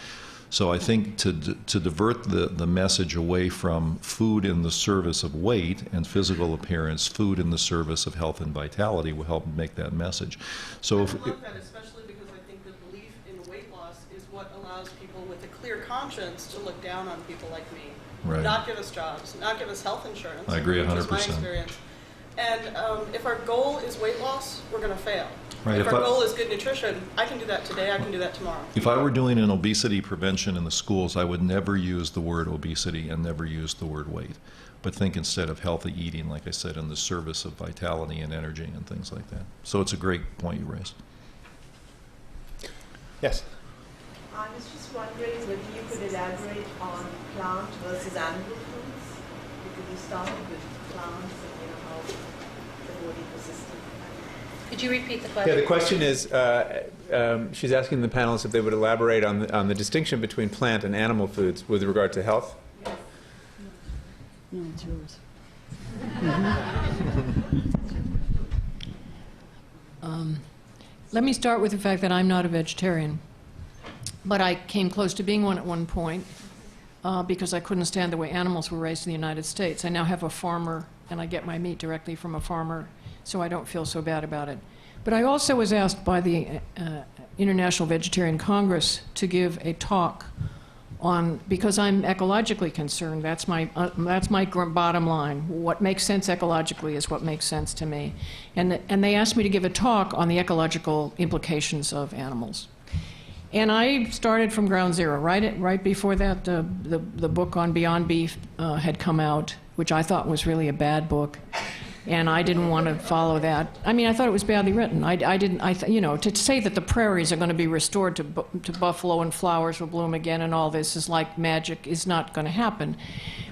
So I think to divert the message away from food in the service of weight and physical appearance, food in the service of health and vitality will help make that message. So I love that, especially because I think the belief in weight loss is what allows people with a clear conscience to look down on people like me. Right. Not give us jobs, not give us health insurance. I agree 100%. Which is my experience. And if our goal is weight loss, we're going to fail. Right. If our goal is good nutrition, I can do that today, I can do that tomorrow. If I were doing an obesity prevention in the schools, I would never use the word obesity and never use the word weight, but think instead of healthy eating, like I said, in the service of vitality and energy and things like that. So it's a great point you raised. Yes. I was just wondering whether you could elaborate on plant versus animal foods, because you started with plants and how the body persisted. Could you repeat the question? Yeah, the question is, she's asking the panelists if they would elaborate on the distinction between plant and animal foods with regard to health. Yes. No, it's yours. Let me start with the fact that I'm not a vegetarian, but I came close to being one at one point because I couldn't stand the way animals were raised in the United States. I now have a farmer, and I get my meat directly from a farmer, so I don't feel so bad about it. But I also was asked by the International Vegetarian Congress to give a talk on, because I'm ecologically concerned, that's my bottom line. What makes sense ecologically is what makes sense to me. And they asked me to give a talk on the ecological implications of animals. And I started from ground zero. Right before that, the book on Beyond Beef had come out, which I thought was really a bad book. And I didn't want to follow that. I mean, I thought it was badly written. To say that the prairies are going to be restored to buffalo and flowers will bloom again and all this is like magic is not going to happen.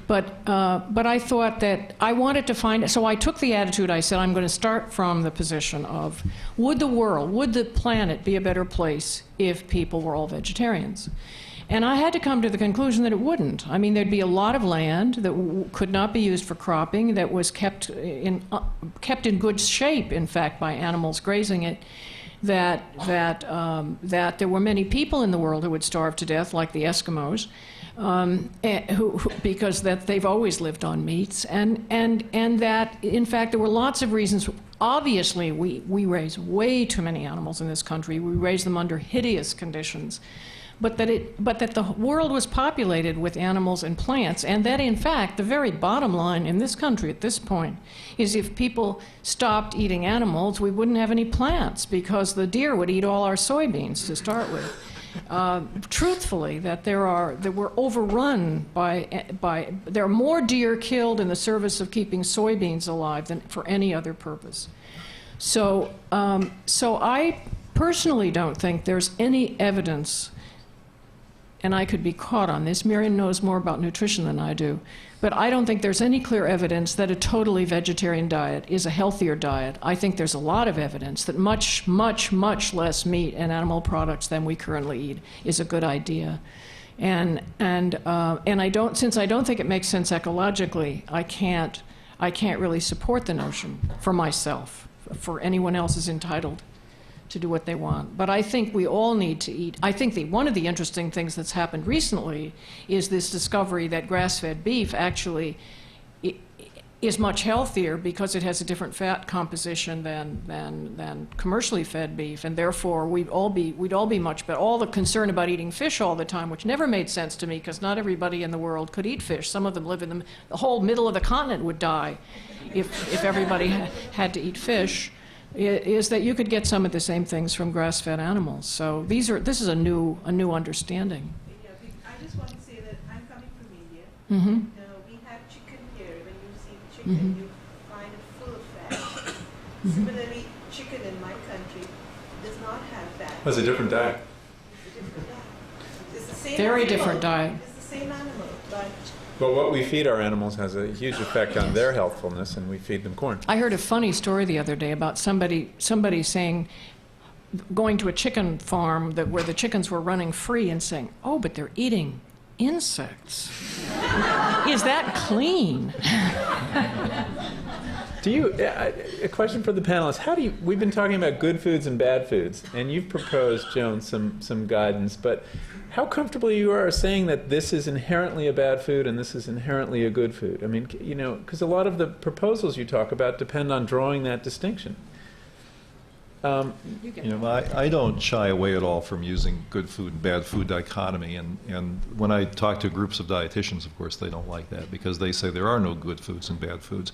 But I thought that I wanted to find, so I took the attitude, I said, I'm going to start from the position of, would the planet be a better place if people were all vegetarians? And I had to come to the conclusion that it wouldn't. I mean, there'd be a lot of land that could not be used for cropping, that was kept in good shape, in fact, by animals grazing it, that there were many people in the world who would starve to death, like the Eskimos, because they've always lived on meats, and that, in fact, there were lots of reasons. Obviously, we raise way too many animals in this country. We raise them under hideous conditions. But that the world was populated with animals and plants, and that, in fact, the very bottom line in this country at this point is if people stopped eating animals, we wouldn't have any plants, because the deer would eat all our soybeans to start with. Truthfully, that we're overrun there are more deer killed in the service of keeping soybeans alive than for any other purpose. So I personally don't think there's any evidence, and I could be caught on this. Marion knows more about nutrition than I do. But I don't think there's any clear evidence that a totally vegetarian diet is a healthier diet. I think there's a lot of evidence that much, much, much less meat and animal products than we currently eat is a good idea. And since I don't think it makes sense ecologically, I can't really support the notion for myself. For anyone else is entitled to do what they want. But I think we all need to eat. I think one of the interesting things that's happened recently is this discovery that grass-fed beef actually is much healthier because it has a different fat composition than commercially fed beef, and therefore we'd all be much better. All the concern about eating fish all the time, which never made sense to me because not everybody in the world could eat fish. Some of them live in the whole middle of the continent would die if everybody had to eat fish. Is that you could get some of the same things from grass-fed animals. So this is a new understanding. Yeah, I just want to say that I'm coming from India. Mm-hmm. We have chicken here. When you see chicken, you find it full of fat. Similarly, chicken in my country does not have fat. That's a different diet. It's a different diet. It's the same Very animal. different diet. It's the same animal, but But what we feed our animals has a huge effect on their healthfulness, and we feed them corn. I heard a funny story the other day about somebody saying, going to a chicken farm where the chickens were running free and saying, "Oh, but they're eating insects. Is that clean?" A question for the panelists, we've been talking about good foods and bad foods, and you've proposed, Joan, some guidance, but how comfortable you are saying that this is inherently a bad food and this is inherently a good food? I mean, because a lot of the proposals you talk about depend on drawing that distinction. I don't shy away at all from using good food and bad food dichotomy, and when I talk to groups of dietitians, of course, they don't like that because they say there are no good foods and bad foods.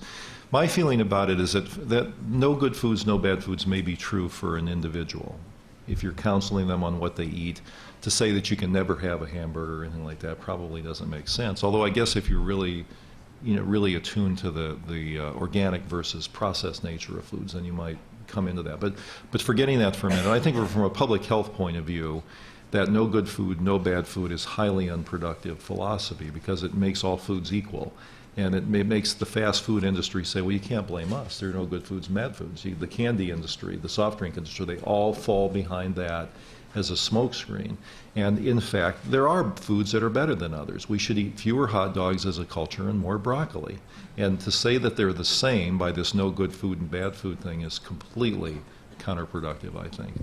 My feeling about it is that no good foods, no bad foods may be true for an individual. If you're counseling them on what they eat, to say that you can never have a hamburger or anything like that probably doesn't make sense. Although I guess if you're really attuned to the organic versus processed nature of foods, then you might come into that. But forgetting that for a minute, I think from a public health point of view, that no good food, no bad food is highly unproductive philosophy because it makes all foods equal. And it makes the fast food industry say, well, you can't blame us. There are no good foods and bad foods. The candy industry, the soft drink industry, they all fall behind that as a smokescreen. And in fact, there are foods that are better than others. We should eat fewer hot dogs as a culture and more broccoli. And to say that they're the same by this no good food and bad food thing is completely counterproductive, I think.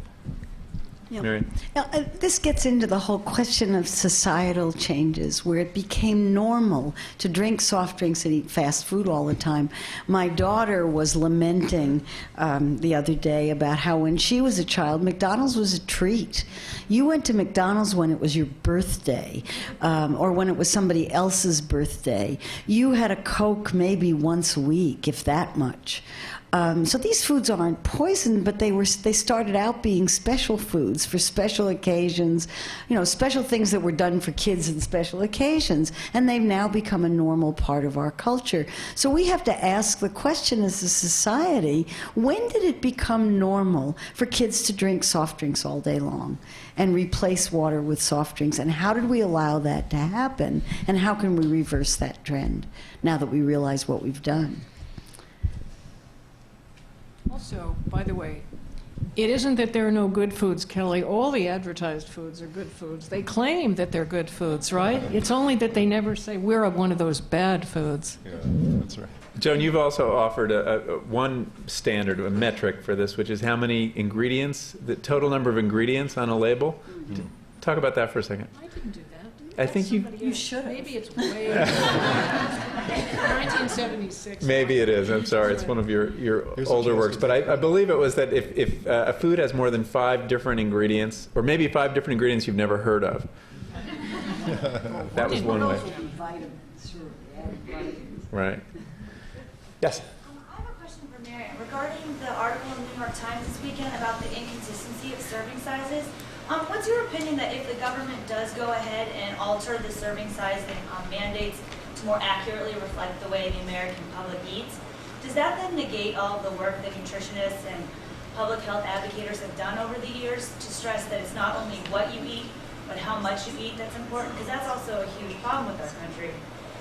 Marion? Now, this gets into the whole question of societal changes, where it became normal to drink soft drinks and eat fast food all the time. My daughter was lamenting the other day about how when she was a child, McDonald's was a treat. You went to McDonald's when it was your birthday, or when it was somebody else's birthday. You had a Coke maybe once a week, if that much. So these foods aren't poisoned, but they started out being special foods for special occasions, special things that were done for kids in special occasions, and they've now become a normal part of our culture. So we have to ask the question as a society, when did it become normal for kids to drink soft drinks all day long and replace water with soft drinks, and how did we allow that to happen, and how can we reverse that trend now that we realize what we've done? Also, by the way, it isn't that there are no good foods, Kelly. All the advertised foods are good foods. They claim that they're good foods, right? It's only that they never say we're one of those bad foods. Yeah, that's right. Joan, you've also offered one standard, a metric for this, which is how many ingredients, the total number of ingredients on a label. Talk about that for a second. I didn't do that. I think You should have. Maybe it's way 1976. Maybe it is. I'm sorry. It's one of your older works. But I believe it was that if a food has more than 5 different ingredients, or maybe 5 different ingredients you've never heard of, that was one way. Right. Yes? I have a question for Marion regarding the article in the New York Times this weekend about the inconsistency of serving sizes. What's your opinion that if the government does go ahead and alter the serving size mandates to more accurately reflect the way the American public eats, does that then negate all of the work that nutritionists and public health advocates have done over the years to stress that it's not only what you eat, but how much you eat that's important? Because that's also a huge problem with our country.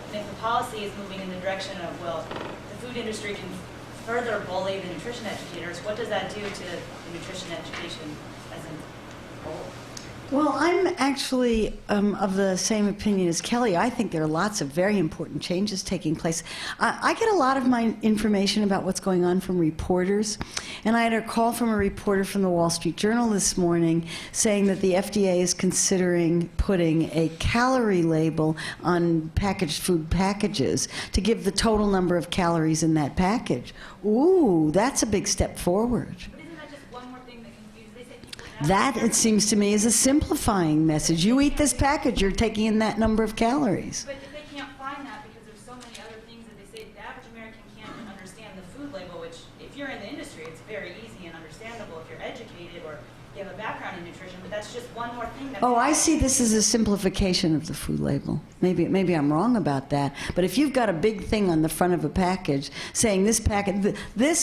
And if the policy is moving in the direction of, well, the food industry can further bully the nutrition educators, what does that do to the nutrition education as a whole? Well, I'm actually of the same opinion as Kelly. I think there are lots of very important changes taking place. I get a lot of my information about what's going on from reporters, and I had a call from a reporter from the Wall Street Journal this morning saying that the FDA is considering putting a calorie label on packaged food packages to give the total number of calories in that package. Ooh, that's a big step forward. That, it seems to me, is a simplifying message. You eat this package, you're taking in that number of calories. But they can't find that because there's so many other things that they say the average American can't understand the food label, which if you're in the industry, it's very easy and understandable if you're educated or you have a background in nutrition, but that's just one more thing. Oh, I see this as a simplification of the food label. Maybe I'm wrong about that. But if you've got a big thing on the front of a package saying this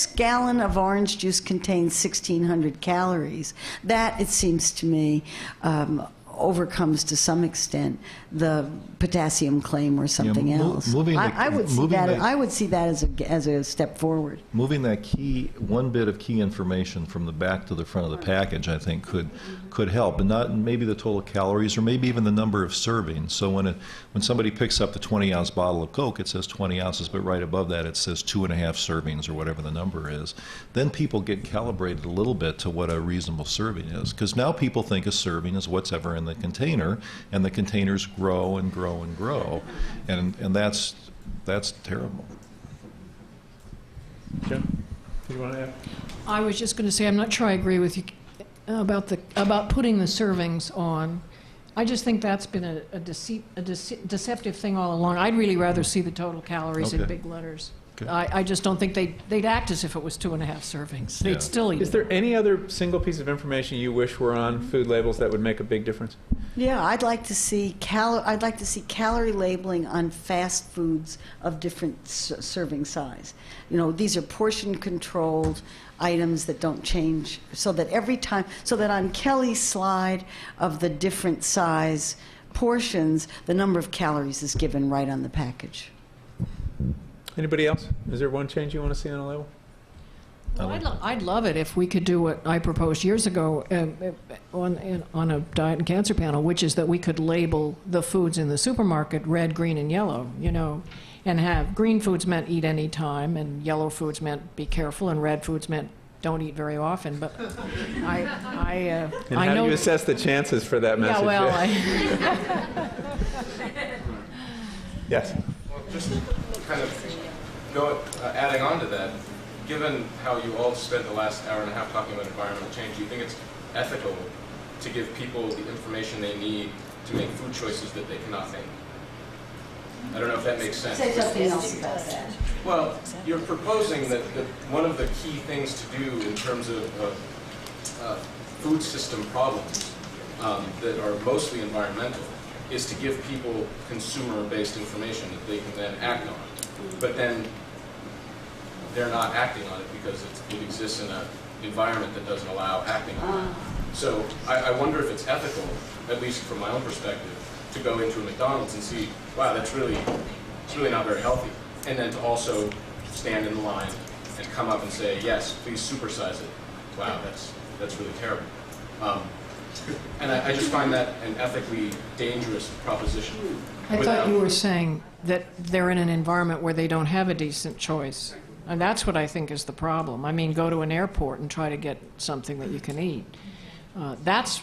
gallon of orange juice contains 1,600 calories, that, it seems to me, overcomes to some extent the potassium claim or something else. I would see that as a step forward. Moving that one bit of key information from the back to the front of the package, I think, could help, and not maybe the total calories or maybe even the number of servings. So when somebody picks up the 20-ounce bottle of Coke, it says 20 ounces, but right above that it says 2.5 servings or whatever the number is. Then people get calibrated a little bit to what a reasonable serving is, because now people think a serving is what's ever in the container, and the containers grow and grow and grow, and that's terrible. Jim, do you want to add? I was just going to say, I'm not sure I agree with you about putting the servings on. I just think that's been a deceptive thing all along. I'd really rather see the total calories in big letters. Okay. I just don't think they'd act as if it was 2.5 servings. They'd still eat. Is there any other single piece of information you wish were on food labels that would make a big difference? Yeah, I'd like to see calorie labeling on fast foods of different serving size. These are portion controlled items that don't change, so that on Kelly's slide of the different size portions, the number of calories is given right on the package. Anybody else? Is there one change you want to see on a label? Well, I'd love it if we could do what I proposed years ago on a diet and cancer panel, which is that we could label the foods in the supermarket red, green, and yellow, and have green foods meant eat any time, and yellow foods meant be careful, and red foods meant don't eat very often. But I and how do you assess the chances for that message? Yeah, well, Yes. Well, just kind of adding on to that, given how you all spent the last hour and a half talking about environmental change, do you think it's ethical to give people the information they need to make food choices that they cannot make? I don't know if that makes sense. Say something else about that. Well, you're proposing that one of the key things to do in terms of food system problems that are mostly environmental is to give people consumer-based information that they can then act on. But then they're not acting on it because it exists in an environment that doesn't allow acting on it. So I wonder if it's ethical, at least from my own perspective, to go into a McDonald's and see, wow, it's really not very healthy. And then to also stand in the line and come up and say, yes, please supersize it. Wow, that's really terrible. And I just find that an ethically dangerous proposition. I thought you were saying that they're in an environment where they don't have a decent choice. And that's what I think is the problem. I mean, go to an airport and try to get something that you can eat. That's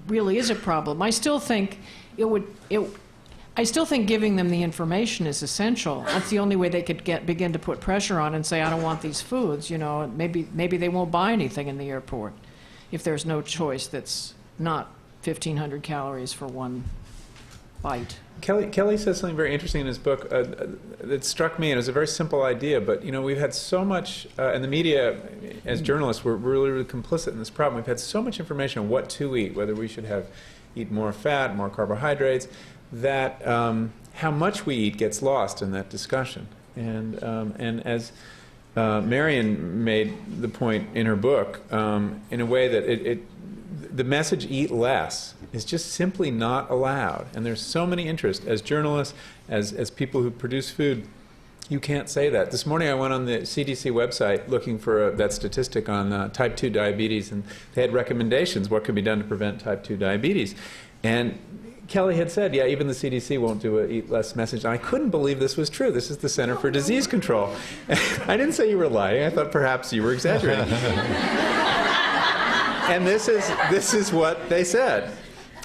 really is a problem. I still think I still think giving them the information is essential. That's the only way they could begin to put pressure on and say, I don't want these foods. You know, maybe they won't buy anything in the airport if there's no choice that's not 1,500 calories for one bite. Kelly says something very interesting in his book that struck me, and it was a very simple idea, but we've had so much, and the media, as journalists, we're really, really complicit in this problem. We've had so much information on what to eat, whether we should eat more fat, more carbohydrates, that how much we eat gets lost in that discussion. And as Marion made the point in her book, in a way that the message "eat less" is just simply not allowed. And there's so many interests. As journalists, as people who produce food, you can't say that. This morning I went on the CDC website looking for that statistic on type 2 diabetes, and they had recommendations, what could be done to prevent type 2 diabetes. And Kelly had said, yeah, even the CDC won't do a eat less message. And I couldn't believe this was true. This is the Center for Disease Control. I didn't say you were lying. I thought perhaps you were exaggerating. And this is what they said.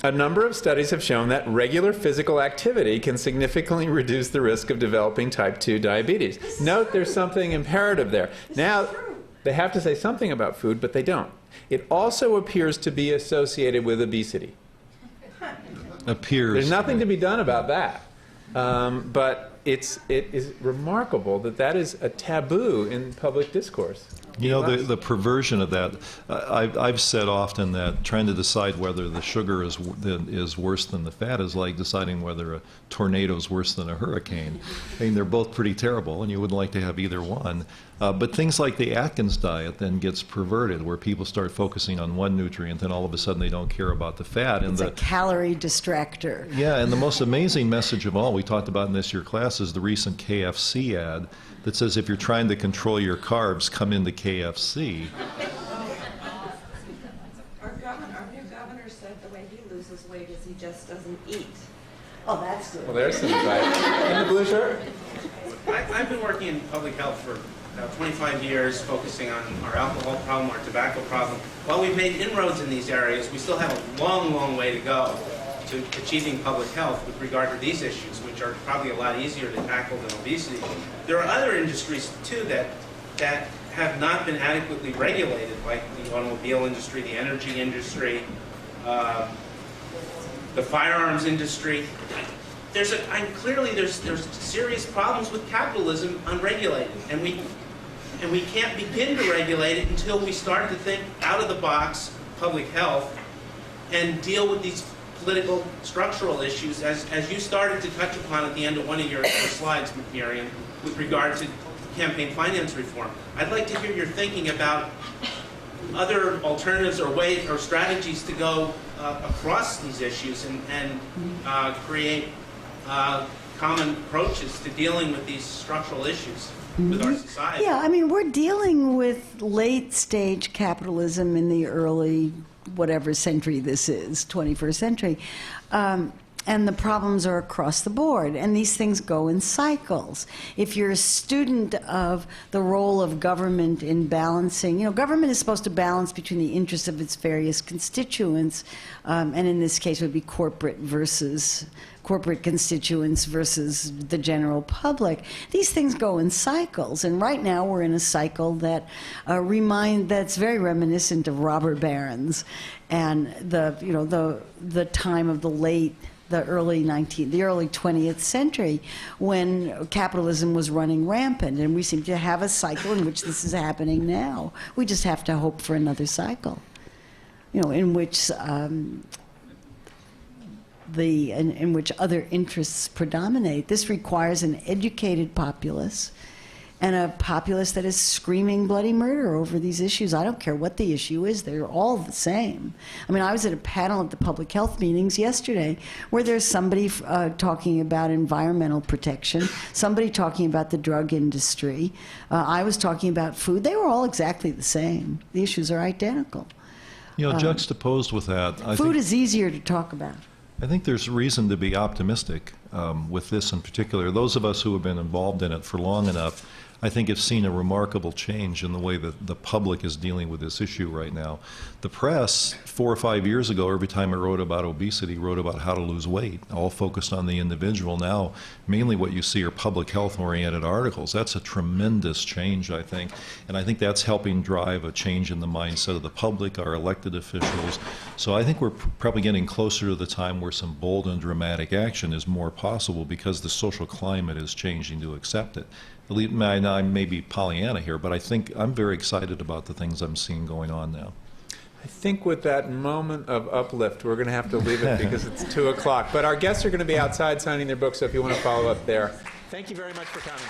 A number of studies have shown that regular physical activity can significantly reduce the risk of developing type 2 diabetes. Note there's something imperative there. Now, they have to say something about food, but they don't. It also appears to be associated with obesity. Appears. There's nothing to be done about that. But it is remarkable that is a taboo in public discourse. You know, the perversion of that, I've said often that trying to decide whether the sugar is worse than the fat is like deciding whether a tornado is worse than a hurricane. I mean, they're both pretty terrible, and you wouldn't like to have either one. But things like the Atkins diet then gets perverted, where people start focusing on one nutrient, and all of a sudden they don't care about the fat. It's a calorie distractor. Yeah, and the most amazing message of all we talked about in this year class is the recent KFC ad that says if you're trying to control your carbs, come into KFC. Our new governor said the way he loses weight is he just doesn't eat. Oh, that's good. Well, there's some advice. In the blue shirt? I've been working in public health for about 25 years, focusing on our alcohol problem, our tobacco problem. While we've made inroads in these areas, we still have a long, long way to go to achieving public health with regard to these issues, which are probably a lot easier to tackle than obesity. There are other industries, too, that have not been adequately regulated, like the automobile industry, the energy industry, the firearms industry. Clearly there's serious problems with capitalism unregulated, and we can't begin to regulate it until we start to think out of the box public health and deal with these political structural issues, as you started to touch upon at the end of one of your slides, Marion, with regard to campaign finance reform. I'd like to hear your thinking about other alternatives or ways or strategies to go across these issues and create common approaches to dealing with these structural issues with our society. Yeah, I mean, we're dealing with late-stage capitalism in the early whatever century this is, 21st century. And the problems are across the board, and these things go in cycles. If you're a student of the role of government in balancing, government is supposed to balance between the interests of its various constituents, and in this case it would be corporate constituents versus the general public. These things go in cycles, and right now we're in a cycle that that's very reminiscent of robber barons and the time of the the early 20th century, when capitalism was running rampant, and we seem to have a cycle in which this is happening now. We just have to hope for another cycle, in which in which other interests predominate. This requires an educated populace, and a populace that is screaming bloody murder over these issues. I don't care what the issue is, they're all the same. I mean, I was at a panel at the public health meetings yesterday where there's somebody talking about environmental protection, somebody talking about the drug industry, I was talking about food. They were all exactly the same. The issues are identical. Juxtaposed with that, food is easier to talk about. I think there's reason to be optimistic with this in particular. Those of us who have been involved in it for long enough, I think have seen a remarkable change in the way that the public is dealing with this issue right now. The press, 4 or 5 years ago, every time it wrote about obesity, wrote about how to lose weight, all focused on the individual. Now, mainly what you see are public health-oriented articles. That's a tremendous change, I think, and I think that's helping drive a change in the mindset of the public, our elected officials. So I think we're probably getting closer to the time where some bold and dramatic action is more possible because the social climate is changing to accept it. I may be Pollyanna here, but I think I'm very excited about the things I'm seeing going on now. I think with that moment of uplift, we're going to have to leave it because it's 2 o'clock. But our guests are going to be outside signing their books, so if you want to follow up there. Thank you very much for coming.